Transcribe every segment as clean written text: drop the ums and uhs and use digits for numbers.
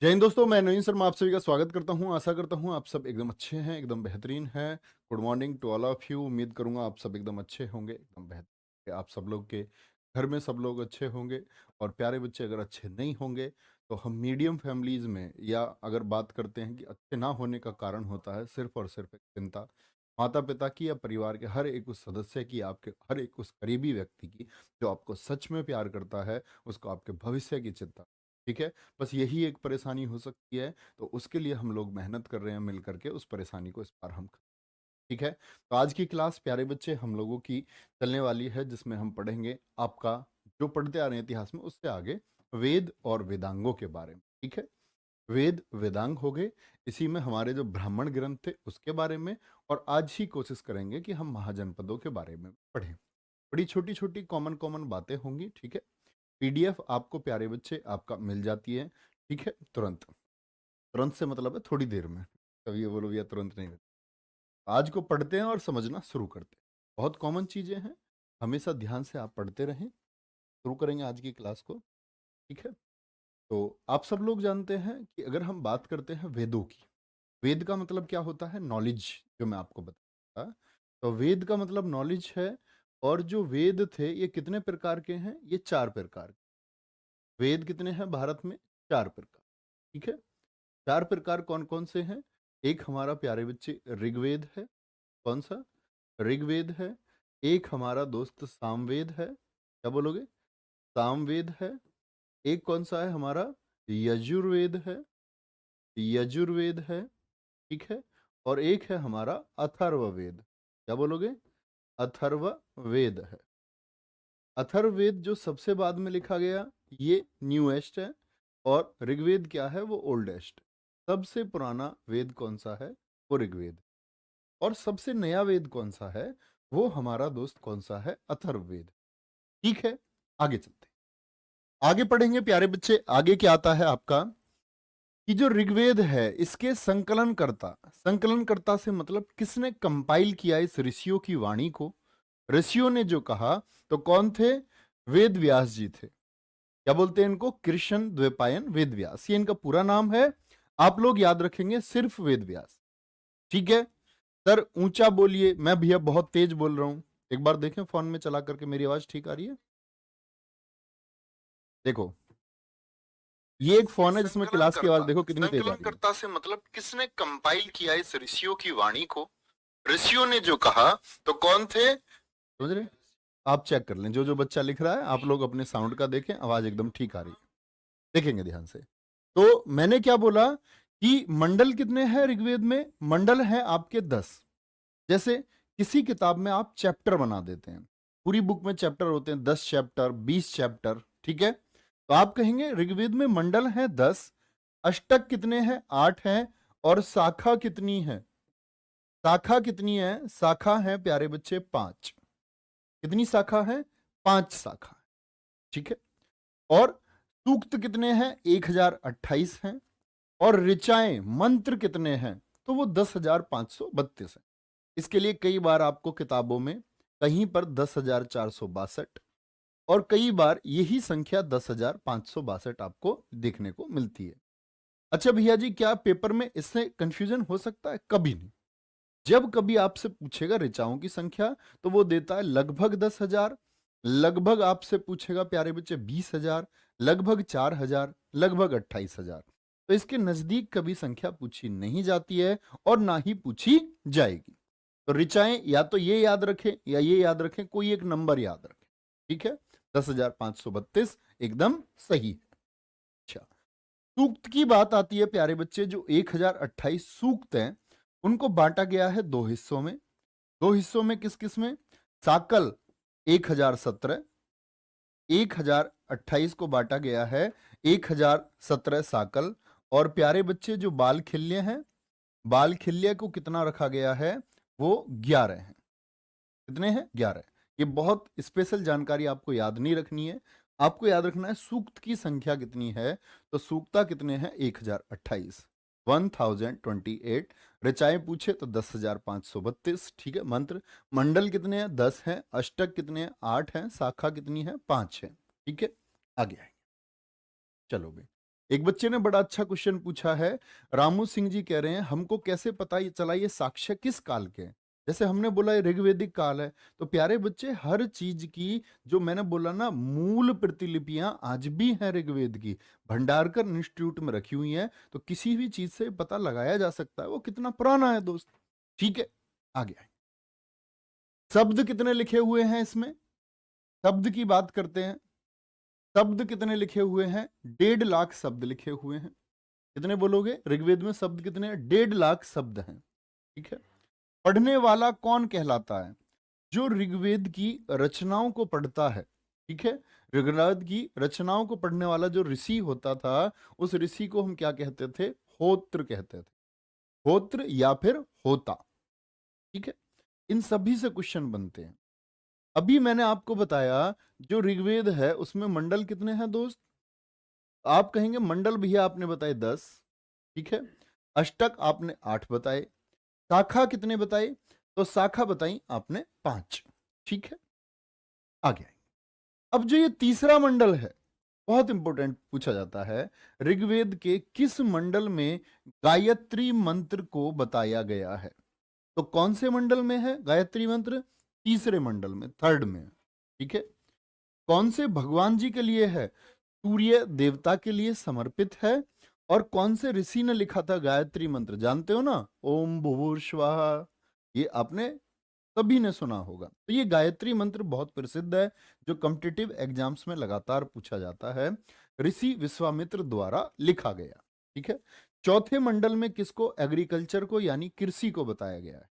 जय हिंद दोस्तों, मैं नवीन शर्मा आप सभी का स्वागत करता हूं। आशा करता हूं आप सब एकदम अच्छे हैं, एकदम बेहतरीन हैं। Good morning to all of you. उम्मीद करूंगा आप सब एकदम अच्छे होंगे, एकदम बेहतर। आप सब लोग के घर में सब लोग अच्छे होंगे। और प्यारे बच्चे अगर अच्छे नहीं होंगे तो हम मीडियम फैमिलीज में, या अगर बात करते हैं कि अच्छे ना होने का कारण होता है सिर्फ और सिर्फ एक चिंता, माता पिता की या परिवार के हर एक उस सदस्य की, आपके हर एक उस करीबी व्यक्ति की जो आपको सच में प्यार करता है, उसको आपके भविष्य की चिंता। ठीक है। बस यही एक परेशानी हो सकती है, तो उसके लिए हम लोग मेहनत कर रहे हैं मिल करके उस परेशानी को इस बार हम। ठीक है। तो आज की क्लास प्यारे बच्चे हम लोगों की चलने वाली है, जिसमें हम पढ़ेंगे आपका जो पढ़ते आ रहे हैं इतिहास में, उससे आगे वेद और वेदांगों के बारे में। ठीक है। वेद वेदांग हो गए, इसी में हमारे जो ब्राह्मण ग्रंथ थे उसके बारे में। और आज ही कोशिश करेंगे कि हम महाजनपदों के बारे में पढ़ें। बड़ी छोटी छोटी कॉमन कॉमन बातें होंगी। ठीक है। पीडीएफ आपको प्यारे बच्चे आपका मिल जाती है। ठीक है। तुरंत, तुरंत से मतलब है थोड़ी देर में। कभी ये बोलो भैया तुरंत नहीं मिलता। आज को पढ़ते हैं और समझना शुरू करते हैं। बहुत कॉमन चीजें हैं, हमेशा ध्यान से आप पढ़ते रहें। शुरू करेंगे आज की क्लास को। ठीक है। तो आप सब लोग जानते हैं कि अगर हम बात करते हैं वेदों की, वेद का मतलब क्या होता है? नॉलेज। जो मैं आपको बताता, तो वेद का मतलब नॉलेज है। और जो वेद थे ये कितने प्रकार के हैं? ये 4 प्रकार। वेद कितने हैं भारत में? 4 प्रकार। ठीक है। 4 प्रकार कौन कौन से हैं? एक हमारा प्यारे बच्चे ऋग्वेद है। कौन सा? ऋग्वेद है। एक हमारा दोस्त सामवेद है। क्या बोलोगे? सामवेद है। एक कौन सा है हमारा? यजुर्वेद है। यजुर्वेद है। ठीक है। और एक है हमारा अथर्ववेद। क्या बोलोगे? अथर्ववेद है। अथर्ववेद जो सबसे बाद में लिखा गया, ये न्यूएस्ट है। और ऋग्वेद क्या है? वो ओल्डेस्ट। सबसे पुराना वेद कौन सा है? वो ऋग्वेद। और सबसे नया वेद कौन सा है? वो हमारा दोस्त कौन सा है? अथर्ववेद। ठीक है। आगे चलते हैं। आगे पढ़ेंगे प्यारे बच्चे। आगे क्या आता है आपका कि जो ऋग्वेद है इसके संकलन करता से मतलब किसने कंपाइल किया इस ऋषियों की वाणी को? ऋषियों ने जो कहा, तो कौन थे? वेद व्यास जी थे। क्या बोलते हैं इनको? कृष्ण द्वैपायन वेद व्यास, ये इनका पूरा नाम है। आप लोग याद रखेंगे सिर्फ वेद व्यास। ठीक है। सर ऊंचा बोलिए, मैं भैया बहुत तेज बोल रहा हूं। एक बार देखें फोन में चला करके मेरी आवाज ठीक आ रही है? देखो, ये एक फोन है जिसमें क्लास की आवाज देखो कितनी तेज आ रही है। संकलनकर्ता से मतलब किसने कंपाइल किया इस ऋषियों की वाणी को? ऋषियों ने जो कहा, तो कौन थे? समझ रहे? आप चेक कर लें, जो जो बच्चा लिख रहा है आप लोग अपने साउंड का देखें, आवाज एकदम ठीक आ रही है। देखेंगे ध्यान से। तो मैंने क्या बोला कि मंडल कितने हैं ऋग्वेद में? मंडल है आपके 10। जैसे किसी किताब में आप चैप्टर बना देते हैं, पूरी बुक में चैप्टर होते हैं, 10 चैप्टर, 20 चैप्टर। ठीक है। तो आप कहेंगे ऋग्वेद में मंडल है 10, अष्टक कितने हैं? 8 हैं। और शाखा कितनी है? शाखा कितनी है? शाखा है प्यारे बच्चे 5। कितनी शाखा है? 5 शाखा। ठीक है। और सूक्त कितने हैं? 1028 हैं। और ऋचाएं मंत्र कितने हैं? तो वो 10,532 है। इसके लिए कई बार आपको किताबों में कहीं पर 10,462 और कई बार यही संख्या 10,562 आपको देखने को मिलती है। अच्छा भैया जी, क्या पेपर में इससे कंफ्यूजन हो सकता है? कभी नहीं। जब कभी आपसे पूछेगा ऋचाओं की संख्या, तो वो देता है लगभग 10,000। लगभग आपसे पूछेगा प्यारे बच्चे 20,000, लगभग 4,000, लगभग 28,000। तो इसके नजदीक कभी संख्या पूछी नहीं जाती है और ना ही पूछी जाएगी। तो ऋचाएं या तो ये याद रखें या ये याद रखें, कोई एक नंबर याद रखें। ठीक है। 10,532 एकदम सही है। अच्छा, सूक्त की बात आती है प्यारे बच्चे। जो 1028 सूक्त हैं उनको बांटा गया है 2 हिस्सों में। 2 हिस्सों में किस किस में? साकल 1017, 1028 को बांटा गया है 1017 साकल। और प्यारे बच्चे जो बाल खिल्य हैं, बाल खिल्य को कितना रखा गया है? वो 11 है। कितने हैं? 11। ये बहुत स्पेशल जानकारी आपको याद नहीं रखनी है। आपको याद रखना है सूक्त की संख्या कितनी है। तो सूक्ता कितने हैं? 1028, 1028। ऋचाएं पूछे तो 10,532। ठीक है। मंत्र मंडल कितने हैं? 10 हैं। अष्टक कितने हैं? 8 हैं। शाखा कितनी है? 5 है। ठीक है। आगे आए, चलो भाई। एक बच्चे ने बड़ा अच्छा क्वेश्चन पूछा है। रामू सिंह जी कह रहे हैं हमको कैसे पता ये चला ये साक्ष्य किस काल के हैं? जैसे हमने बोला ये ऋग्वेदिक काल है, तो प्यारे बच्चे हर चीज की जो मैंने बोला ना मूल प्रतिलिपियां आज भी हैं ऋग्वेद की, भंडारकर इंस्टीट्यूट में रखी हुई हैं, तो किसी भी चीज से पता लगाया जा सकता है वो कितना पुराना है दोस्त। ठीक है, आगे आए। शब्द कितने लिखे हुए हैं इसमें? शब्द की बात करते हैं। शब्द कितने लिखे हुए हैं? 1.5 लाख शब्द लिखे हुए हैं। कितने बोलोगे? ऋग्वेद में शब्द कितने हैं? 1.5 लाख शब्द हैं। ठीक है। पढ़ने वाला कौन कहलाता है? जो ऋग्वेद की रचनाओं को पढ़ता है। ठीक है। ऋग्वेद की रचनाओं को पढ़ने वाला जो ऋषि होता था, उस ऋषि को हम क्या कहते थे? होत्र कहते थे। होत्र या फिर होता। ठीक है। इन सभी से क्वेश्चन बनते हैं। अभी मैंने आपको बताया जो ऋग्वेद है उसमें मंडल कितने हैं दोस्त? आप कहेंगे मंडल भैया आपने बताए 10। ठीक है। अष्टक आपने 8 बताए। शाखा कितने बताए? तो शाखा बताई आपने 5। ठीक है, आगे आएंगे। अब जो ये तीसरा मंडल है बहुत इंपॉर्टेंट पूछा जाता है। ऋग्वेद के किस मंडल में गायत्री मंत्र को बताया गया है? तो कौन से मंडल में है गायत्री मंत्र? तीसरे मंडल में, थर्ड में। ठीक है। कौन से भगवान जी के लिए है? सूर्य देवता के लिए समर्पित है। और कौन से ऋषि ने लिखा था गायत्री मंत्र? जानते हो ना, ओम भूर्श्वाहा। ये आपने सभी ने सुना होगा। तो ये गायत्री मंत्र बहुत प्रसिद्ध है, जो कॉम्पिटिटिव एग्जाम्स में लगातार पूछा जाता है। ऋषि विश्वामित्र द्वारा लिखा गया। ठीक है। चौथे मंडल में किसको? एग्रीकल्चर को यानी कृषि को बताया गया है।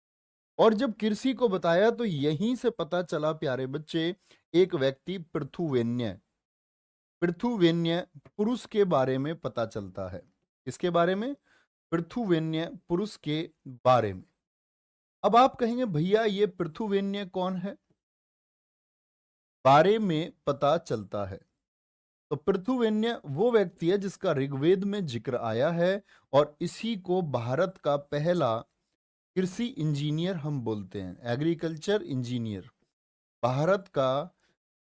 और जब कृषि को बताया तो यहीं से पता चला प्यारे बच्चे, एक व्यक्ति पृथुवेन्य, पृथुवेन्य पुरुष के बारे में पता चलता है। किसके बारे में? पृथुवेन्य पुरुष के बारे में। अब आप कहेंगे भैया ये पृथुवेन्य कौन है? बारे में पता चलता है। तो पृथुवेन्य वो व्यक्ति है जिसका ऋग्वेद में जिक्र आया है, और इसी को भारत का पहला कृषि इंजीनियर हम बोलते हैं, एग्रीकल्चर इंजीनियर। भारत का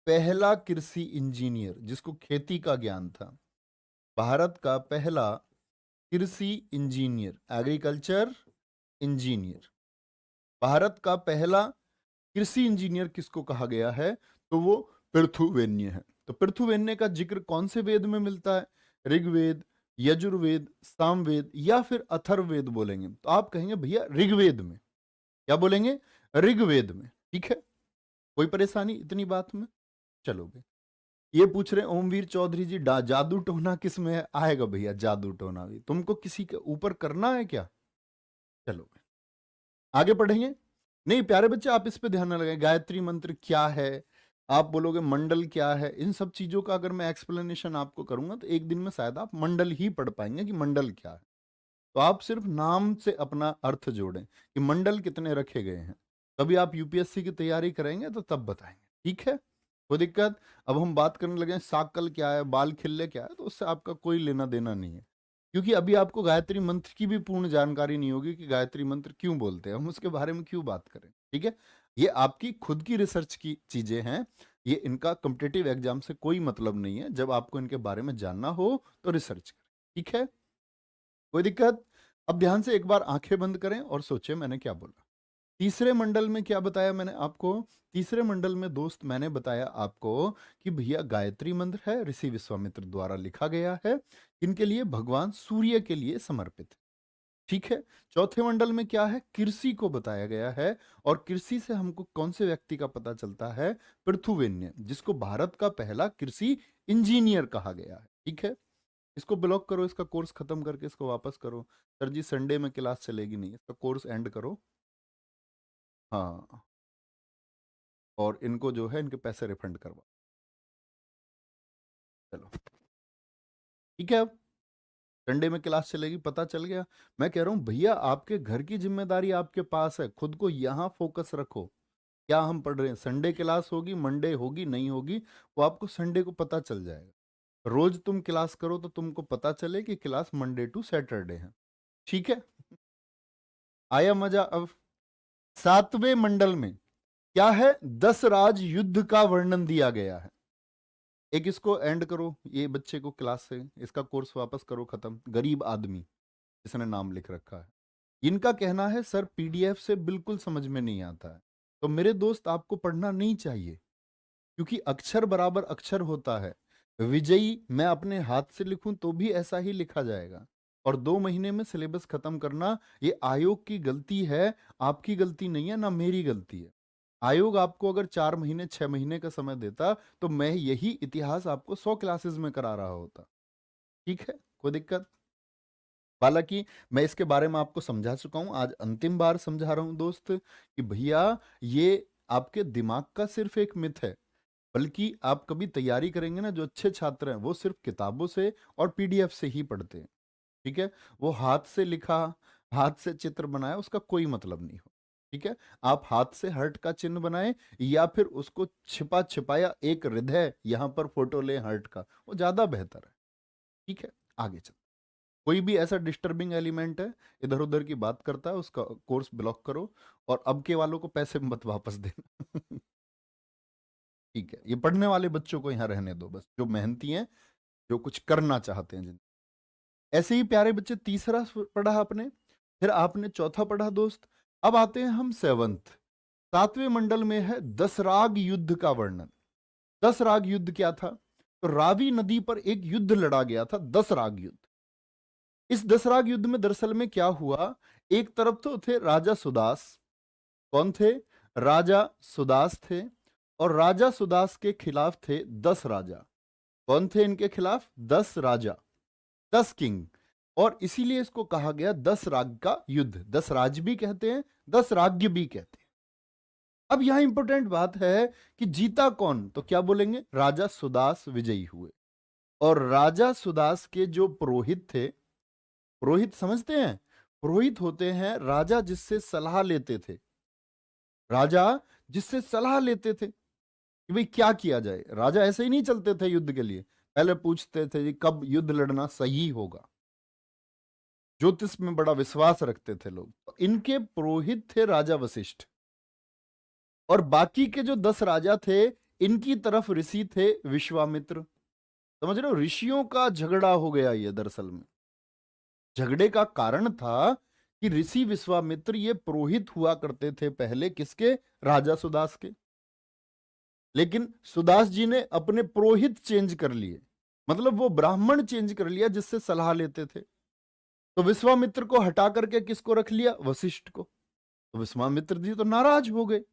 पहला कृषि इंजीनियर जिसको खेती का ज्ञान था। भारत का पहला कृषि इंजीनियर, एग्रीकल्चर इंजीनियर। भारत का पहला कृषि इंजीनियर किसको कहा गया है? तो वो पृथुवेन्य है। तो पृथुवेन्य का जिक्र कौन से वेद में मिलता है? ऋग्वेद, यजुर्वेद, सामवेद या फिर अथर्ववेद बोलेंगे? तो आप कहेंगे भैया ऋग्वेद में। क्या बोलेंगे? ऋग्वेद में। ठीक है, कोई परेशानी इतनी बात में? चलोगे। ये पूछ रहे ओमवीर चौधरी जी, जादू टोना किस में है? आएगा भैया जादू टोना भी। तुमको किसी के ऊपर करना है क्या? चलोगे, आगे पढ़ेंगे। नहीं प्यारे बच्चे, आप इस पे ध्यान न लगाएं। गायत्री मंत्र क्या है, आप बोलोगे मंडल क्या है, इन सब चीजों का अगर मैं एक्सप्लेनेशन आपको करूंगा तो एक दिन में शायद आप मंडल ही पढ़ पाएंगे कि मंडल क्या है। तो आप सिर्फ नाम से अपना अर्थ जोड़ें कि मंडल कितने रखे गए हैं। कभी आप यूपीएससी की तैयारी करेंगे तो तब बताएंगे। ठीक है, कोई दिक्कत? अब हम बात करने लगे साकल क्या है, बाल खिल्ले क्या है, तो उससे आपका कोई लेना देना नहीं है, क्योंकि अभी आपको गायत्री मंत्र की भी पूर्ण जानकारी नहीं होगी कि गायत्री मंत्र क्यों बोलते हैं, हम उसके बारे में क्यों बात करें। ठीक है, ये आपकी खुद की रिसर्च की चीजें हैं, ये इनका कॉम्पिटिटिव एग्जाम से कोई मतलब नहीं है। जब आपको इनके बारे में जानना हो तो रिसर्च करें। ठीक है, कोई दिक्कत? अब ध्यान से एक बार आंखें बंद करें और सोचें मैंने क्या बोला। तीसरे मंडल में क्या बताया मैंने आपको? तीसरे मंडल में दोस्त मैंने बताया आपको कि भैया गायत्री मंत्र है, ऋषि विश्वामित्र द्वारा लिखा गया है, इनके लिए भगवान सूर्य के लिए समर्पित है। ठीक है। चौथे मंडल में क्या है? कृषि को बताया गया है, और कृषि से हमको कौन से व्यक्ति का पता चलता है? पृथुवेन्य, जिसको भारत का पहला कृषि इंजीनियर कहा गया है। ठीक है, इसको ब्लॉक करो, इसका कोर्स खत्म करके इसको वापस करो। सर जी संडे में क्लास चलेगी नहीं, इसका कोर्स एंड करो। हाँ, और इनको जो है इनके पैसे रिफंड करवा। चलो ठीक है, अब संडे में क्लास चलेगी, पता चल गया। मैं कह रहा हूं भैया आपके घर की जिम्मेदारी आपके पास है, खुद को यहां फोकस रखो। क्या हम पढ़ रहे हैं? संडे क्लास होगी, मंडे होगी, नहीं होगी, वो आपको संडे को पता चल जाएगा। रोज तुम क्लास करो तो तुमको पता चले कि क्लास मंडे टू सैटरडे है। ठीक है, आया मजा? अब सातवें मंडल में क्या है? 10 राज युद्ध का वर्णन दिया गया है। एक इसको एंड करो, ये बच्चे को क्लास से इसका कोर्स वापस करो खत्म। गरीब आदमी इसने नाम लिख रखा है। इनका कहना है सर पीडीएफ से बिल्कुल समझ में नहीं आता है। तो मेरे दोस्त आपको पढ़ना नहीं चाहिए, क्योंकि अक्षर बराबर अक्षर होता है। विजयी मैं अपने हाथ से लिखूं तो भी ऐसा ही लिखा जाएगा। और 2 महीने में सिलेबस खत्म करना ये आयोग की गलती है, आपकी गलती नहीं है, ना मेरी गलती है। आयोग आपको अगर 4 महीने 6 महीने का समय देता तो मैं यही इतिहास आपको 100 क्लासेस में करा रहा होता। ठीक है, कोई दिक्कत। हालांकि मैं इसके बारे में आपको समझा चुका हूं, आज अंतिम बार समझा रहा हूं दोस्त कि भैया ये आपके दिमाग का सिर्फ एक मिथ है। बल्कि आप कभी तैयारी करेंगे ना, जो अच्छे छात्र हैं वो सिर्फ किताबों से और पीडीएफ से ही पढ़ते हैं। ठीक है, वो हाथ से लिखा, हाथ से चित्र बनाया उसका कोई मतलब नहीं हो। ठीक है, आप हाथ से हार्ट का चिन्ह बनाए या फिर उसको छिपा छिपाया एक हृदय यहां पर फोटो ले हार्ट का, वो ज्यादा बेहतर है। ठीक है, आगे चल। कोई भी ऐसा डिस्टर्बिंग एलिमेंट है, इधर उधर की बात करता है, उसका कोर्स ब्लॉक करो। और अब के वालों को पैसे मत वापस देना। ठीक है, ये पढ़ने वाले बच्चों को यहाँ रहने दो बस, जो मेहनती हैं, जो कुछ करना चाहते हैं जिन। ऐसे ही प्यारे बच्चे, तीसरा पढ़ा आपने, फिर आपने चौथा पढ़ा दोस्त। अब आते हैं हम सेवंथ, 7वें मंडल में है दसराग युद्ध का वर्णन। दसराग युद्ध क्या था? तो रावी नदी पर एक युद्ध लड़ा गया था, दसराग युद्ध। इस दसराग युद्ध में दरअसल में क्या हुआ, एक तरफ तो थे राजा सुदास। कौन थे? राजा सुदास थे। और राजा सुदास के खिलाफ थे 10 राजा। कौन थे इनके खिलाफ? 10 राजा, 10 किंग। और इसीलिए इसको कहा गया 10 राग का युद्ध। 10 राज भी कहते हैं, 10 राज्य भी कहते हैं। अब यहां इंपॉर्टेंट बात है कि जीता कौन? तो क्या बोलेंगे? राजा सुदास विजयी हुए। और राजा सुदास के जो पुरोहित थे, पुरोहित समझते हैं? पुरोहित होते हैं राजा जिससे सलाह लेते थे। राजा जिससे सलाह लेते थे कि भाई क्या किया जाए। राजा ऐसे ही नहीं चलते थे युद्ध के लिए, पहले पूछते थे जी कब युद्ध लड़ना सही होगा। ज्योतिष में बड़ा विश्वास रखते थे लोग। तो इनके पुरोहित थे राजा वशिष्ठ। और बाकी के जो 10 राजा थे, इनकी तरफ ऋषि थे विश्वामित्र। समझ रहे हो, ऋषियों का झगड़ा हो गया ये दरअसल में। झगड़े का कारण था कि ऋषि विश्वामित्र ये पुरोहित हुआ करते थे पहले, किसके? राजा सुदास के। लेकिन सुदास जी ने अपने पुरोहित चेंज कर लिए, मतलब वो ब्राह्मण चेंज कर लिया जिससे सलाह लेते थे। तो विश्वामित्र को हटा करके किसको रख लिया? वशिष्ठ को। तो विश्वामित्र जी तो नाराज हो गए।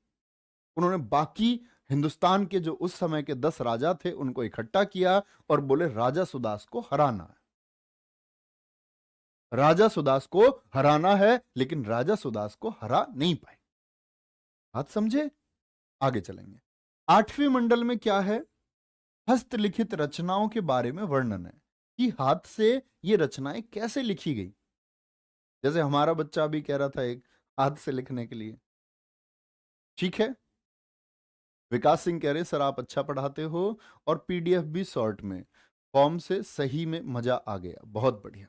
उन्होंने बाकी हिंदुस्तान के जो उस समय के 10 राजा थे उनको इकट्ठा किया और बोले राजा सुदास को हराना है। राजा सुदास को हराना है, लेकिन राजा सुदास को हरा नहीं पाए। बात समझे? आगे चलेंगे। 8वें मंडल में क्या है? हस्तलिखित रचनाओं के बारे में वर्णन है कि हाथ से ये रचनाएं कैसे लिखी गई। जैसे हमारा बच्चा अभी कह रहा था एक हाथ से लिखने के लिए। ठीक है, विकास सिंह कह रहे सर आप अच्छा पढ़ाते हो और पीडीएफ भी शॉर्ट में, फॉर्म से सही में मजा आ गया, बहुत बढ़िया।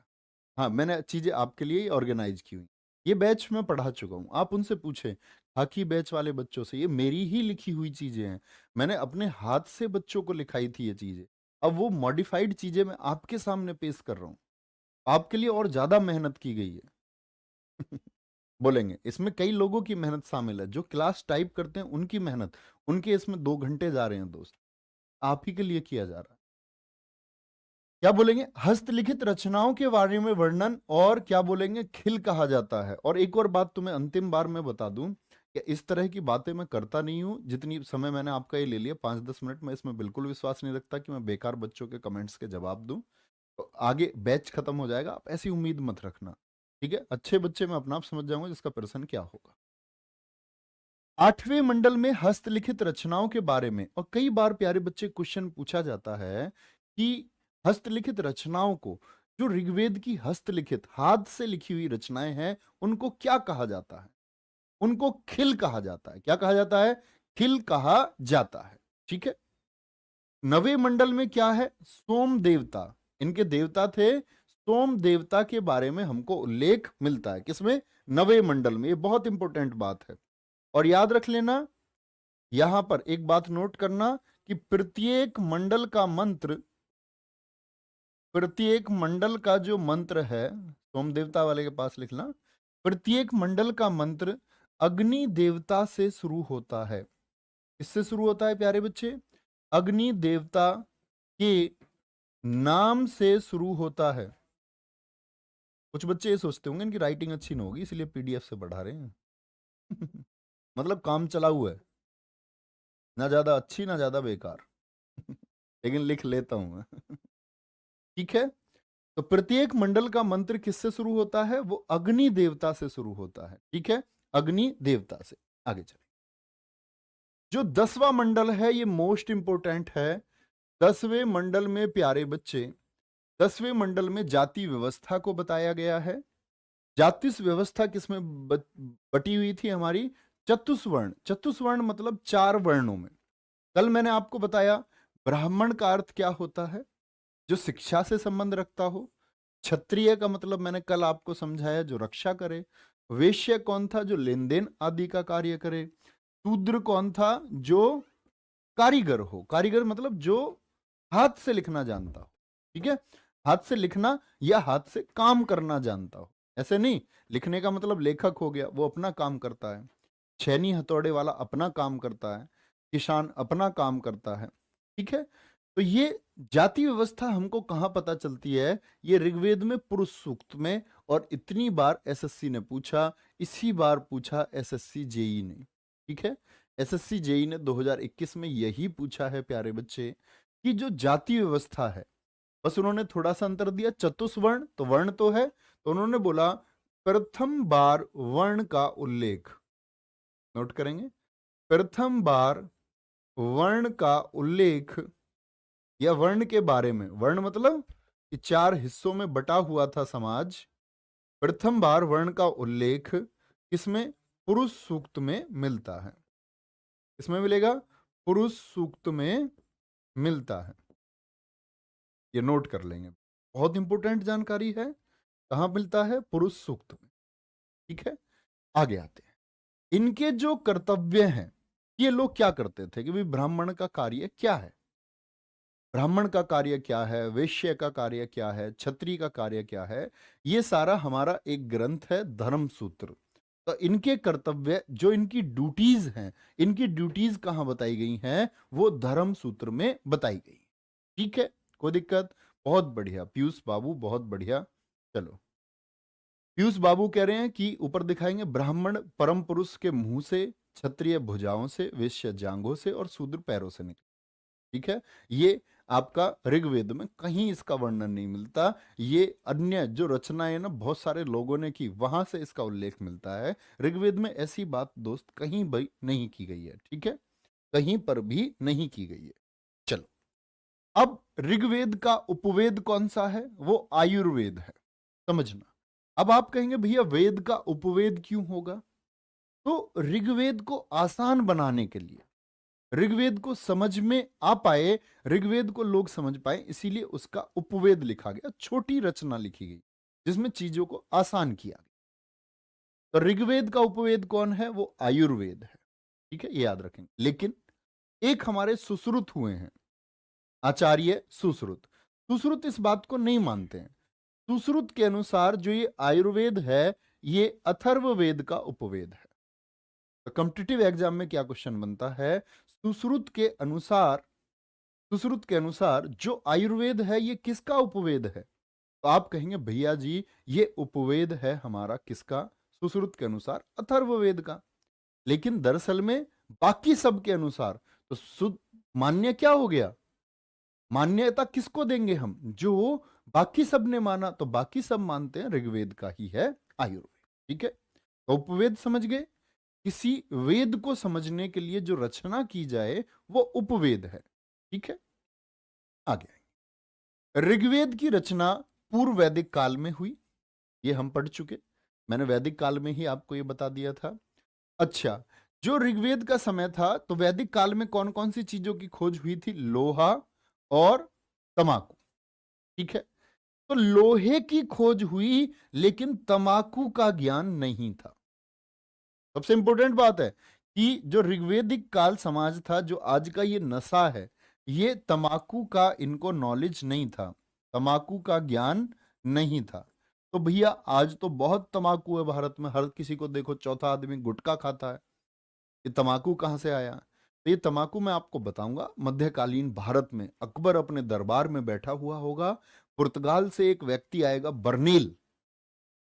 हाँ, मैंने चीजें आपके लिए ही ऑर्गेनाइज की हुई। ये बैच में पढ़ा चुका हूं, आप उनसे पूछें हाकी बैच वाले बच्चों से, ये मेरी ही लिखी हुई चीजें हैं। मैंने अपने हाथ से बच्चों को लिखाई थी ये चीजें। अब वो मॉडिफाइड चीजें मैं आपके सामने पेश कर रहा हूं, आपके लिए और ज्यादा मेहनत की गई है। बोलेंगे इसमें कई लोगों की मेहनत शामिल है, जो क्लास टाइप करते हैं उनकी मेहनत, उनके इसमें 2 घंटे जा रहे हैं दोस्त, आप ही के लिए किया जा रहा है। क्या बोलेंगे? हस्तलिखित रचनाओं के बारे में वर्णन, और क्या बोलेंगे? खिल कहा जाता है। और एक और बात तुम्हें अंतिम बार में बता दूं कि इस तरह की बातें मैं करता नहीं हूं। जितनी समय मैंने आपका ये ले लिया 5-10 मिनट, मैं इसमें बिल्कुल विश्वास नहीं रखता कि मैं बेकार बच्चों के कमेंट्स के जवाब दूं। तो आगे बैच खत्म हो जाएगा, आप ऐसी उम्मीद मत रखना। ठीक है, अच्छे बच्चे मैं अपना आप समझ जाऊंगा जिसका प्रश्न क्या होगा। 8वें मंडल में हस्तलिखित रचनाओं के बारे में, और कई बार प्यारे बच्चे क्वेश्चन पूछा जाता है कि हस्तलिखित रचनाओं को, जो ऋग्वेद की हस्तलिखित हाथ से लिखी हुई रचनाएं हैं, उनको क्या कहा जाता है? उनको खिल कहा जाता है। क्या कहा जाता है? खिल कहा जाता है। ठीक है, 9वें मंडल में क्या है? सोम देवता। इनके देवता थे सोम देवता, के बारे में हमको उल्लेख मिलता है। किसमें? 9वें मंडल में। ये बहुत इंपॉर्टेंट बात है और याद रख लेना। यहां पर एक बात नोट करना कि प्रत्येक मंडल का जो मंत्र है, सोम देवता वाले के पास लिखना, प्रत्येक मंडल का मंत्र अग्नि देवता से शुरू होता है। इससे शुरू होता है प्यारे बच्चे, अग्नि देवता के नाम से शुरू होता है। कुछ बच्चे ये सोचते होंगे इनकी राइटिंग अच्छी नहीं होगी इसलिए पीडीएफ से पढ़ा रहे हैं। मतलब काम चला हुआ है, ना ज्यादा अच्छी ना ज्यादा बेकार। लेकिन लिख लेता हूं मैं। ठीक है, तो प्रत्येक मंडल का मंत्र किससे शुरू होता है? वो अग्नि देवता से शुरू होता है। ठीक है, अग्नि देवता से। आगे चले, जो 10वां मंडल है ये मोस्ट इंपोर्टेंट है। 10वें मंडल में प्यारे बच्चे, 10वें मंडल में जाति व्यवस्था को बताया गया है। जाति व्यवस्था किसमें बटी हुई थी हमारी? चतुस्वर्ण। चतुस्वर्ण मतलब 4 वर्णों में। कल मैंने आपको बताया ब्राह्मण का अर्थ क्या होता है, जो शिक्षा से संबंध रखता हो। क्षत्रिय का मतलब मैंने कल आपको समझाया, जो रक्षा करे। वैश्य कौन था? जो लेन देन आदि का कार्य करे। शूद्र कौन था? जो कारीगर हो। कारीगर मतलब जो हाथ से लिखना जानता हो। ठीक है, हाथ से लिखना या हाथ से काम करना जानता हो। ऐसे नहीं लिखने का मतलब लेखक हो गया, वो अपना काम करता है। छेनी हथौड़े वाला अपना काम करता है। किसान अपना काम करता है। ठीक है, तो ये जाति व्यवस्था हमको कहां पता चलती है? ये ऋग्वेद में पुरुष सूक्त में। और इतनी बार एसएससी ने पूछा, इसी बार पूछा एसएससी जेई ने। ठीक है, एसएससी जेई ने 2021 में यही पूछा है प्यारे बच्चे, कि जो जाति व्यवस्था है, बस उन्होंने थोड़ा सा अंतर दिया। चतुस्वर्ण तो वर्ण तो है, तो उन्होंने बोला प्रथम बार वर्ण का उल्लेख। नोट करेंगे, प्रथम बार वर्ण का उल्लेख, या वर्ण के बारे में। वर्ण मतलब कि 4 हिस्सों में बटा हुआ था समाज। प्रथम बार वर्ण का उल्लेख किसमें? पुरुष सूक्त में मिलता है। इसमें मिलेगा, पुरुष सूक्त में मिलता है। ये नोट कर लेंगे, बहुत इंपॉर्टेंट जानकारी है। कहां मिलता है? पुरुष सूक्त में। ठीक है, आगे आते हैं। इनके जो कर्तव्य हैं, ये लोग क्या करते थे कि भाई ब्राह्मण का कार्य क्या है, ब्राह्मण का कार्य क्या है, वैश्य का कार्य क्या है, क्षत्रिय का कार्य क्या है, ये सारा हमारा एक ग्रंथ है धर्म सूत्र। तो इनके कर्तव्य, जो इनकी ड्यूटीज हैं, इनकी ड्यूटीज कहां बताई गई हैं? वो धर्म सूत्र में बताई गई। ठीक है, कोई दिक्कत? बहुत बढ़िया पीयूष बाबू, बहुत बढ़िया। चलो, पीयूष बाबू कह रहे हैं कि ऊपर दिखाएंगे, ब्राह्मण परम पुरुष के मुंह से, क्षत्रिय भुजाओं से, वैश्य जांघों से और शूद्र पैरों से निकले। ठीक है, ये आपका ऋग्वेद में कहीं इसका वर्णन नहीं मिलता। ये अन्य जो रचनाएं ना बहुत सारे लोगों ने की, वहां से इसका उल्लेख मिलता है। ऋग्वेद में ऐसी बात दोस्त कहीं भी नहीं की गई है। ठीक है, कहीं पर भी नहीं की गई है। चलो, अब ऋग्वेद का उपवेद कौन सा है? वो आयुर्वेद है। समझना, अब आप कहेंगे भैया वेद का उपवेद क्यों होगा? तो ऋग्वेद को आसान बनाने के लिए, ऋग्वेद को समझ में आ पाए, ऋग्वेद को लोग समझ पाए, इसीलिए उसका उपवेद लिखा गया। छोटी रचना लिखी गई जिसमें चीजों को आसान किया गया। तो ऋग्वेद का उपवेद कौन है? वो आयुर्वेद है। ठीक है, ये याद रखेंगे। लेकिन एक हमारे सुश्रुत हुए हैं, आचार्य सुश्रुत। सुश्रुत इस बात को नहीं मानते हैं। सुश्रुत के अनुसार जो ये आयुर्वेद है, ये अथर्ववेद का उपवेद है। तो कॉम्पिटिटिव एग्जाम में क्या क्वेश्चन बनता है? सुश्रुत के अनुसार, सुश्रुत के अनुसार जो आयुर्वेद है ये किसका उपवेद है? तो आप कहेंगे भैया जी ये उपवेद है हमारा किसका? सुश्रुत के अनुसार अथर्ववेद का। लेकिन दरअसल में बाकी सब के अनुसार तो शुद्ध मान्य क्या हो गया? मान्यता किसको देंगे हम? जो बाकी सब ने माना, तो बाकी सब मानते हैं ऋग्वेद का ही है आयुर्वेद। ठीक है, तो उपवेद समझ गए। किसी वेद को समझने के लिए जो रचना की जाए वो उपवेद है। ठीक है, आगे ऋग्वेद की रचना पूर्व वैदिक काल में हुई, ये हम पढ़ चुके। मैंने वैदिक काल में ही आपको ये बता दिया था। अच्छा, जो ऋग्वेद का समय था तो वैदिक काल में कौन कौन सी चीजों की खोज हुई थी? लोहा और तमाकू। ठीक है, तो लोहे की खोज हुई लेकिन तमाकू का ज्ञान नहीं था। सबसे इंपॉर्टेंट बात है कि जो ऋग्वेदिक काल समाज था, जो आज का ये नशा है, ये तंबाकू का इनको नॉलेज नहीं था, तंबाकू का ज्ञान नहीं था। तो भैया आज तो बहुत तंबाकू है भारत में, हर किसी को देखो चौथा आदमी गुटखा खाता है। ये तंबाकू कहाँ से आया? तो ये तंबाकू मैं आपको बताऊंगा। मध्यकालीन भारत में अकबर अपने दरबार में बैठा हुआ होगा, पुर्तगाल से एक व्यक्ति आएगा बर्नील,